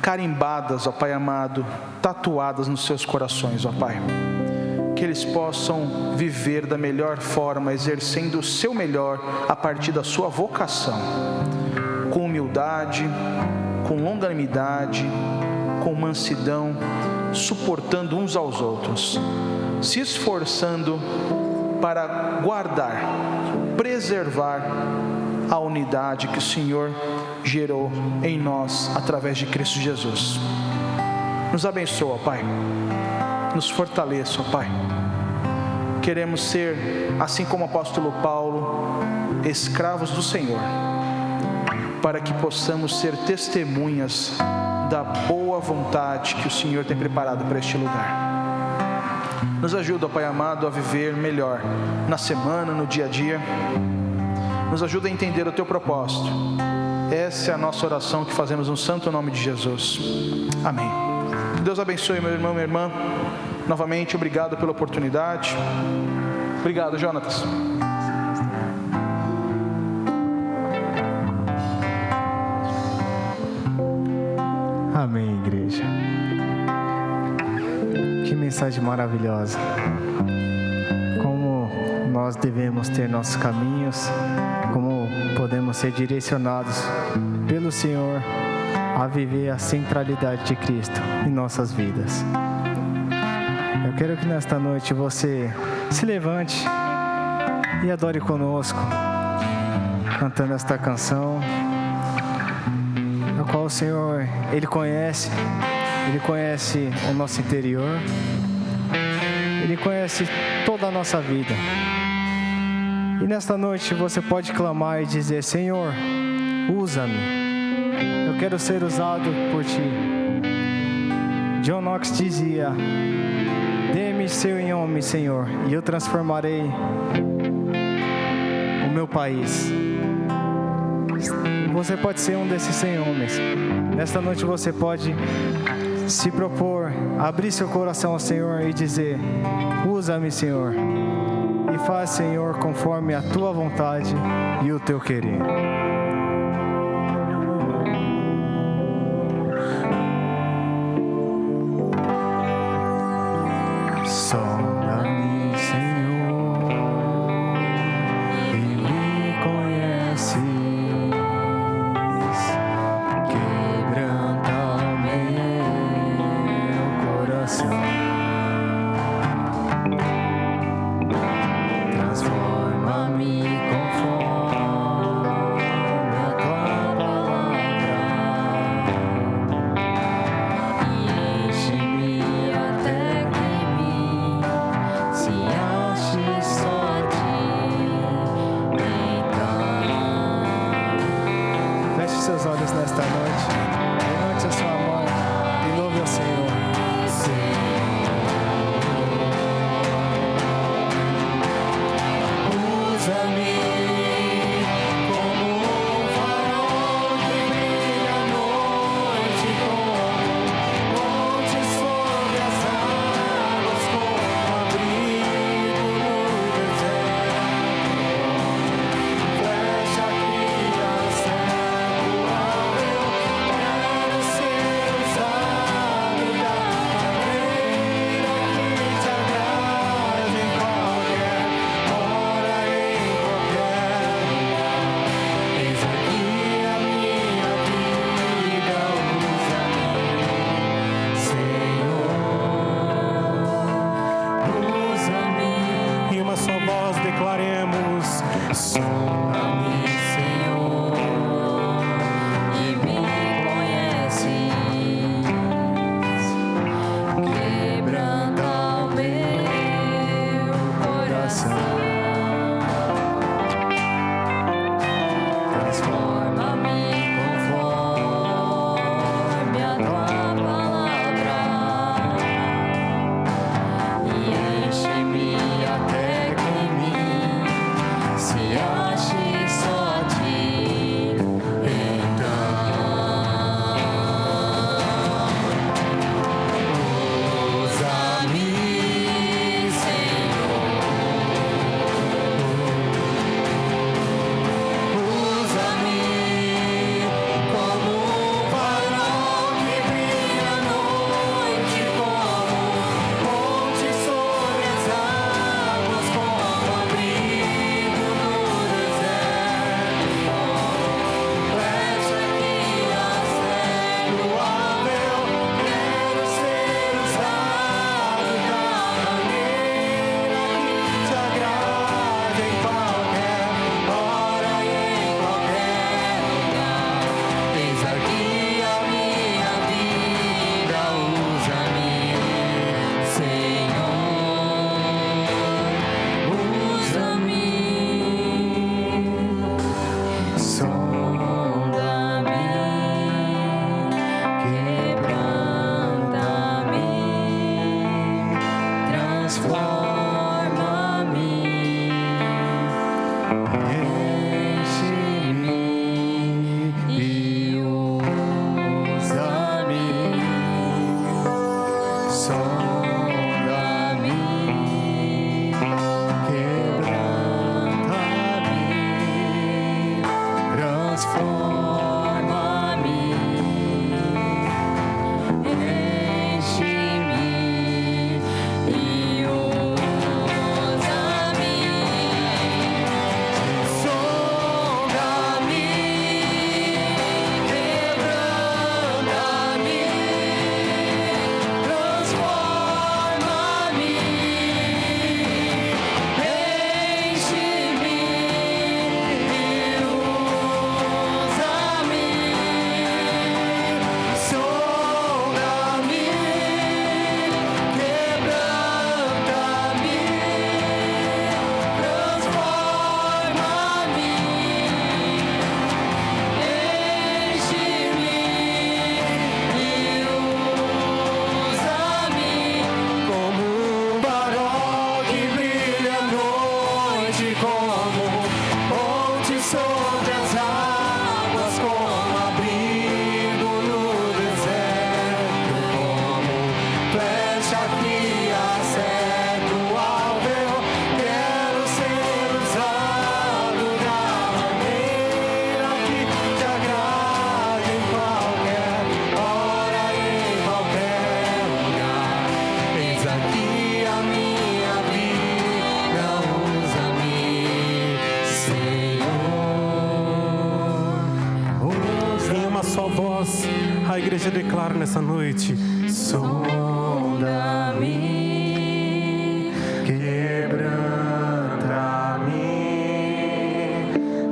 carimbadas, ó Pai amado, tatuadas nos seus corações, ó Pai. Que eles possam viver da melhor forma, exercendo o seu melhor a partir da sua vocação, com humildade, com longanimidade, com mansidão, suportando uns aos outros, se esforçando para guardar, preservar a unidade que o Senhor gerou em nós através de Cristo Jesus. Nos abençoa, Pai. Nos fortaleça, Pai. Queremos ser, assim como o apóstolo Paulo, escravos do Senhor, para que possamos ser testemunhas da boa vontade que o Senhor tem preparado para este lugar. Nos ajuda, Pai amado, a viver melhor na semana, no dia a dia. Nos ajuda a entender o teu propósito. Essa é a nossa oração que fazemos no santo nome de Jesus. Amém. Que Deus abençoe, meu irmão, minha irmã. Novamente, obrigado pela oportunidade. Obrigado, Jonatas. Amém, igreja. Que mensagem maravilhosa. Como nós devemos ter nossos caminhos, como podemos ser direcionados pelo Senhor a viver a centralidade de Cristo em nossas vidas. Eu quero que nesta noite você se levante e adore conosco, cantando esta canção, a qual o Senhor, Ele conhece o nosso interior, Ele conhece toda a nossa vida. E nesta noite você pode clamar e dizer: Senhor, usa-me, eu quero ser usado por Ti. John Knox dizia: dê-me seu nome, Senhor, e eu transformarei o meu país. Você pode ser um desses 100 homens. Nesta noite você pode se propor, abrir seu coração ao Senhor e dizer: usa-me, Senhor, e faz, Senhor, conforme a Tua vontade e o Teu querer. Sonda-me, Senhor, e me conheces, quebranta o meu coração, transforma-me conforme a Tua palavra, e enche-me até que se ache só a Ti, então. Feche seus olhos nesta noite, levante a sua mão e louve ao Senhor. Usa-me como um farol que brilha à noite, como monte sobre as águas, como abrigo no deserto, flecha que acerta. Eu quero ser usado da maneira que Te agrade, em qualquer hora, em qualquer lugar. Eis aqui a minha vida, usa-me, Senhor, usa-me. Em uma só voz declaremos: Sonda-me, Senhor, e me conheces, quebranta o meu coração, transforma-me conforme a Tua palavra, e enche-me até que em mim se ache só a forte como ponte sobre as águas, como abrigo no deserto, como flecha que acerta o alvo. Eu quero ser usado da maneira que te agrade em qualquer hora e em qualquer lugar. Eis aqui a minha vida, usa-me, Senhor. Em uma só voz, a igreja declara nessa noite: Sonda-me, quebranta-me,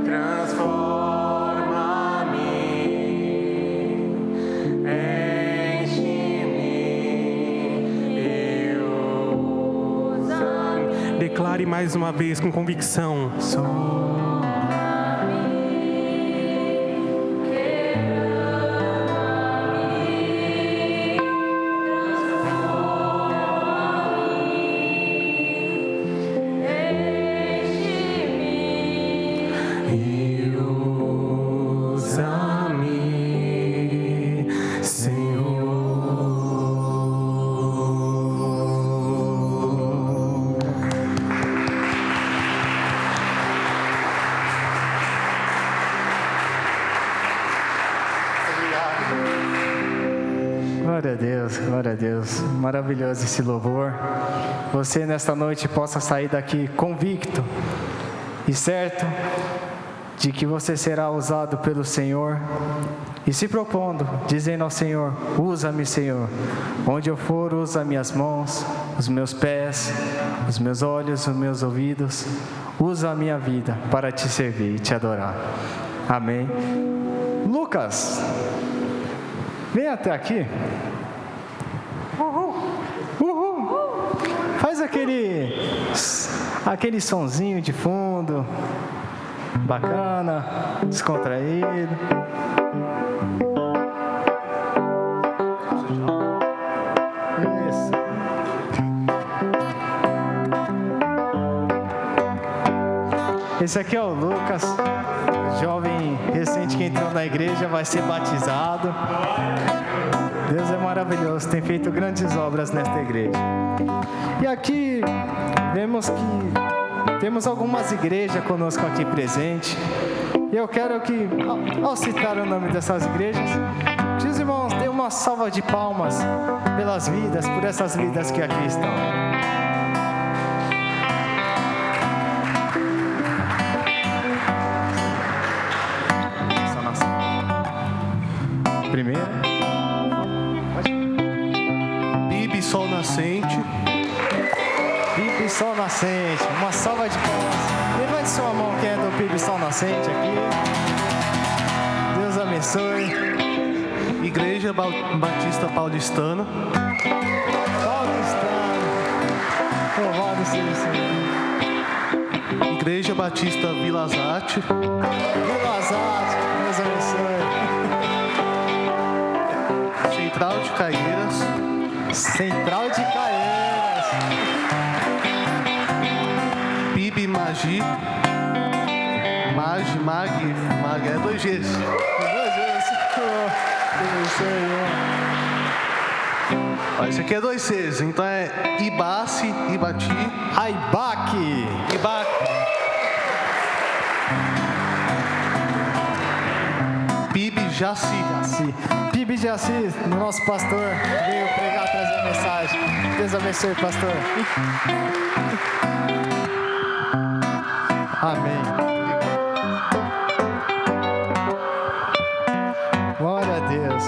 transforma-me, enche-me e usa-me. declare mais uma vez com convicção. Usa-me, Senhor. Glória a Deus, glória a Deus. Maravilhoso esse louvor. Você nesta noite possa sair daqui convicto e certo de que você será usado pelo Senhor e se propondo, dizendo ao Senhor: usa-me, Senhor. Onde eu for, usa minhas mãos, os meus pés, os meus olhos, os meus ouvidos. Usa a minha vida para te servir e te adorar. Amém. Lucas, vem até aqui. Faz aquele sonzinho de fundo, bacana, descontraído. Isso. Esse aqui é o Lucas, jovem recente que entrou na igreja, vai ser batizado. Deus é maravilhoso, tem feito grandes obras nesta igreja. E aqui vemos que temos algumas igrejas conosco aqui presente. E eu quero que, ao citar o nome dessas igrejas, que os irmãos dêem uma salva de palmas pelas vidas, por essas vidas que aqui estão. Primeiro. PIB Sol Nascente. PIB Sol Nascente, uma salva de palmas. Levante sua mão quem é do PIB Sol Nascente aqui. Deus abençoe. Igreja Batista Paulistana. Paulistano. Louvado seja o Senhor. Igreja Batista Vila Zate. Vila Zate, Deus abençoe. Central de Caieiras. Central de Caieiras. PIB Magi. Mag é 2 Gs. Deus abençoe. Ó, esse aqui é 2 Cs, então é Ibace, Ibati. Aibaque. Ibaque. PIB Jaci. PIB de Assis, nosso pastor, veio pregar, trazer a mensagem. Deus abençoe, pastor. Amém. Glória a Deus.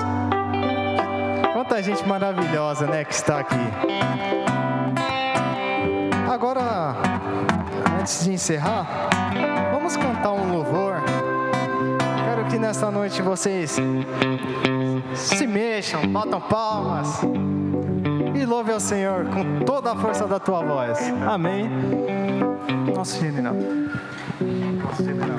Quanta gente maravilhosa, né, que está aqui. Agora, antes de encerrar, vamos cantar um louvor. Quero que nesta noite vocês se mexam, batam palmas e louve ao Senhor com toda a força da tua voz. Amém. Nosso general. Nosso general.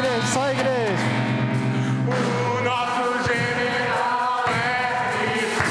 igreja, só a igreja. O nosso general é Cristo.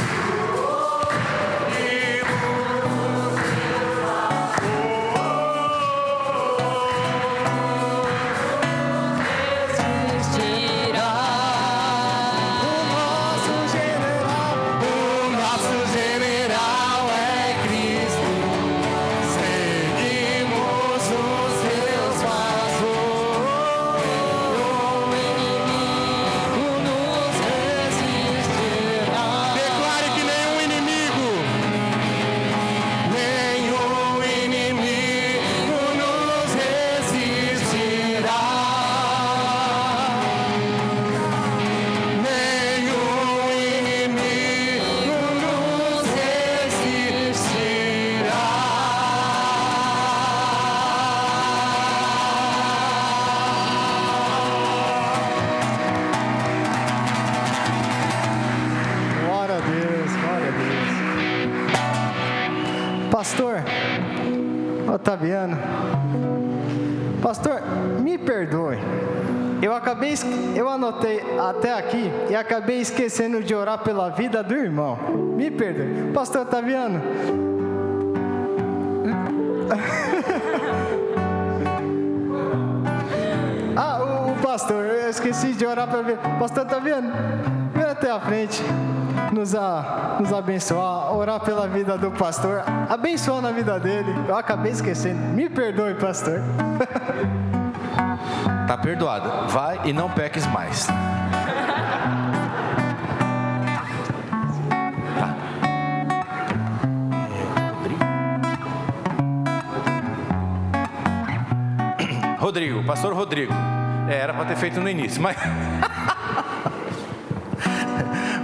Pastor Otaviano, pastor, me perdoe. Eu anotei até aqui e acabei esquecendo de orar pela vida do irmão. Me perdoe. Pastor Otaviano. O pastor, eu esqueci de orar pela vida. Pastor Otaviano, vem até a frente. Nos abençoar, orar pela vida do pastor, abençoando a vida dele. Eu acabei esquecendo. Me perdoe, pastor. Tá perdoado. Vai e não peques mais. Tá. Rodrigo, pastor Rodrigo. Era para ter feito no início, mas...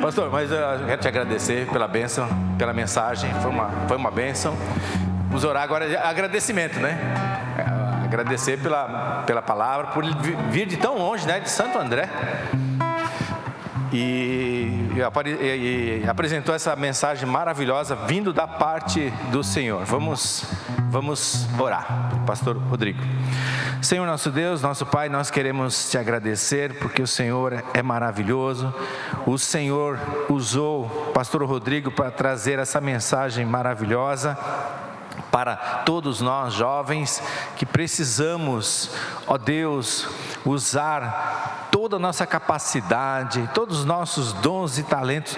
Pastor, mas eu quero te agradecer pela bênção, pela mensagem, foi uma bênção. Vamos orar agora de agradecimento, né? Agradecer pela palavra, por vir de tão longe, né? De Santo André. E apresentou essa mensagem maravilhosa vindo da parte do Senhor. Vamos orar, pastor Rodrigo. Senhor nosso Deus, nosso Pai, nós queremos te agradecer porque o Senhor é maravilhoso. O Senhor usou o pastor Rodrigo para trazer essa mensagem maravilhosa para todos nós jovens que precisamos, ó Deus, usar toda a nossa capacidade, todos os nossos dons e talentos,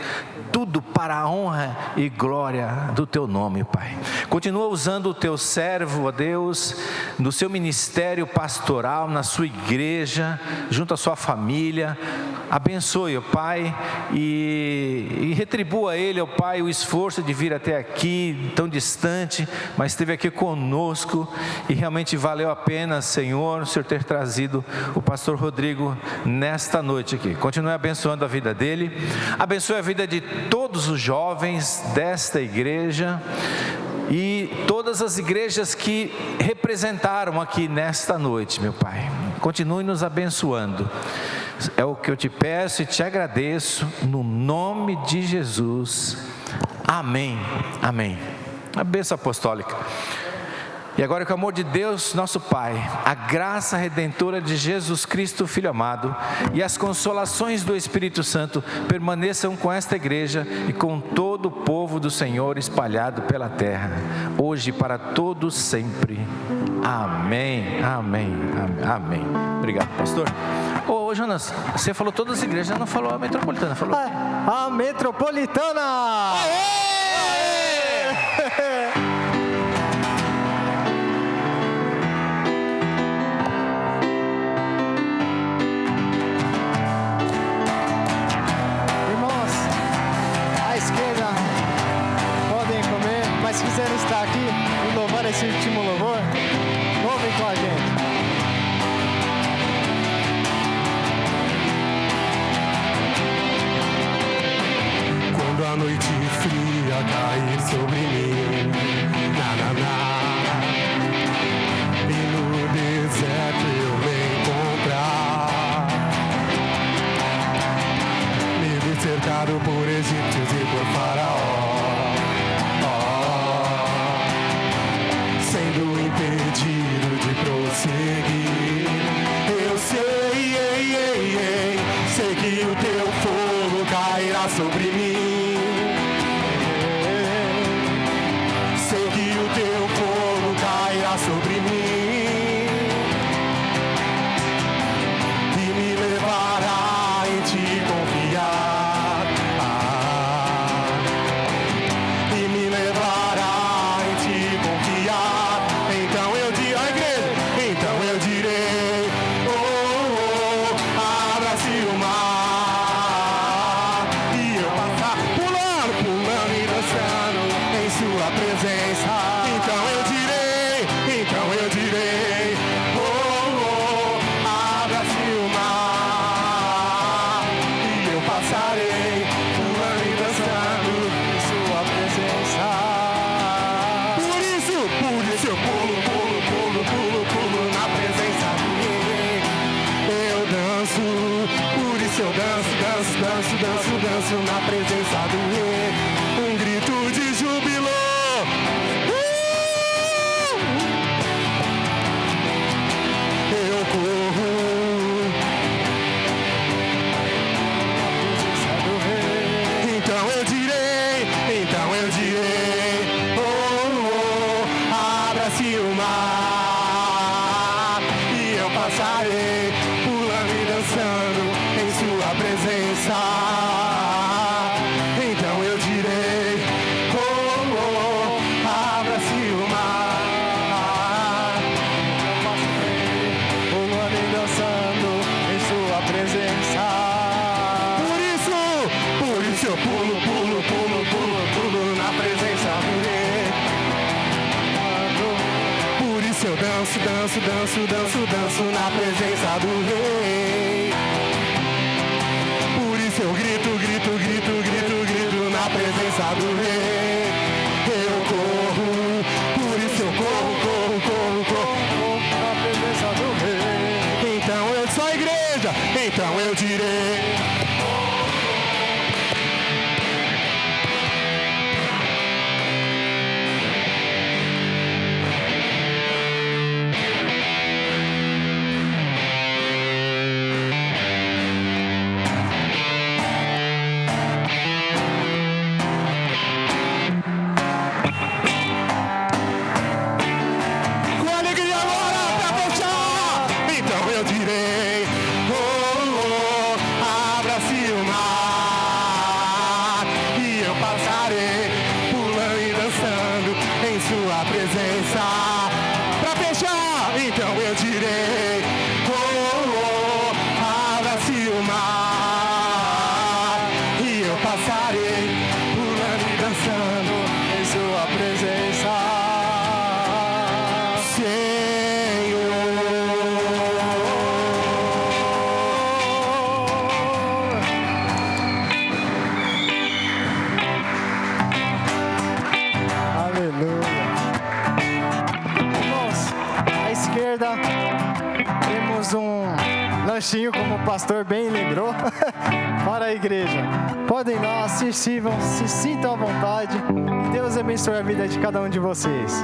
tudo para a honra e glória do Teu nome, Pai. Continua usando o Teu servo, ó Deus, no seu ministério pastoral, na sua igreja, junto à sua família. Abençoe, ó Pai, e retribua a ele, ó Pai, o esforço de vir até aqui, tão distante, mas esteve aqui conosco e realmente valeu a pena, Senhor, o Senhor ter trazido o pastor Rodrigo nesta noite aqui. Continue abençoando a vida dele, abençoe a vida de todos os jovens desta igreja e todas as igrejas que representaram aqui nesta noite, meu Pai. Continue nos abençoando. É o que eu te peço e te agradeço, no nome de Jesus. Amém. Amém. A bênção apostólica. E agora que o amor de Deus, nosso Pai, a graça redentora de Jesus Cristo, Filho amado, e as consolações do Espírito Santo permaneçam com esta igreja e com todo o povo do Senhor espalhado pela terra, hoje e para todos sempre. Amém, amém, amém, amém. Obrigado, pastor. Ô Jonas, você falou todas as igrejas, não falou a metropolitana, falou? A metropolitana! Aê! Se quiserem estar aqui e louvar esse último louvor, louvem com a gente. Quando a noite fria cair sobre mim, e no deserto eu me encontrar, me vi cercado por egípcios e por faraó, impedido de prosseguir, eu sei sobre mim. Sei que o teu fogo cairá sobre mim e me levará em te confiar. E me levará em te confiar. Então eu direi, a igreja, então eu direi, abra-se o mar e eu passar pulando, pulando e dançando em sua presença. Então eu direi, abra-se o mar e eu passarei pulando e dançando em sua presença. Por isso eu pulo, pulo, pulo, pulo, pulo na presença dele. Eu danço, por isso eu danço, danço, danço, danço, danço na presença do rei. Um grito de júbilo. Eu corro na presença do rei. Então eu direi, abra-se o mar e eu passarei pulando e dançando em sua presença. Então eu direi, abra-se o mar, eu passarei pulando e dançando em sua presença. Por isso eu pulo, pulo, pulo, pulo, pulo na presença do rei. Por isso eu danço, danço, danço, danço, danço na presença do rei. Por isso eu grito, grito, grito, grito, grito na presença do rei. Eu corro, por isso eu corro, corro, corro, corro na presença do rei. Então eu sou a igreja, então eu direi. Com alegria agora pra fechar. Então eu direi, abra-se o mar e eu passarei pulando e dançando em sua presença. Pra fechar, então eu direi, abra-se o mar e eu passarei pulando e dançando em sua presença. Aleluia. Irmãos, à esquerda temos um lanchinho, como o pastor bem lembrou, para a igreja. Podem ir lá, se sirvam, se sintam à vontade. E Deus abençoe a vida de cada um de vocês.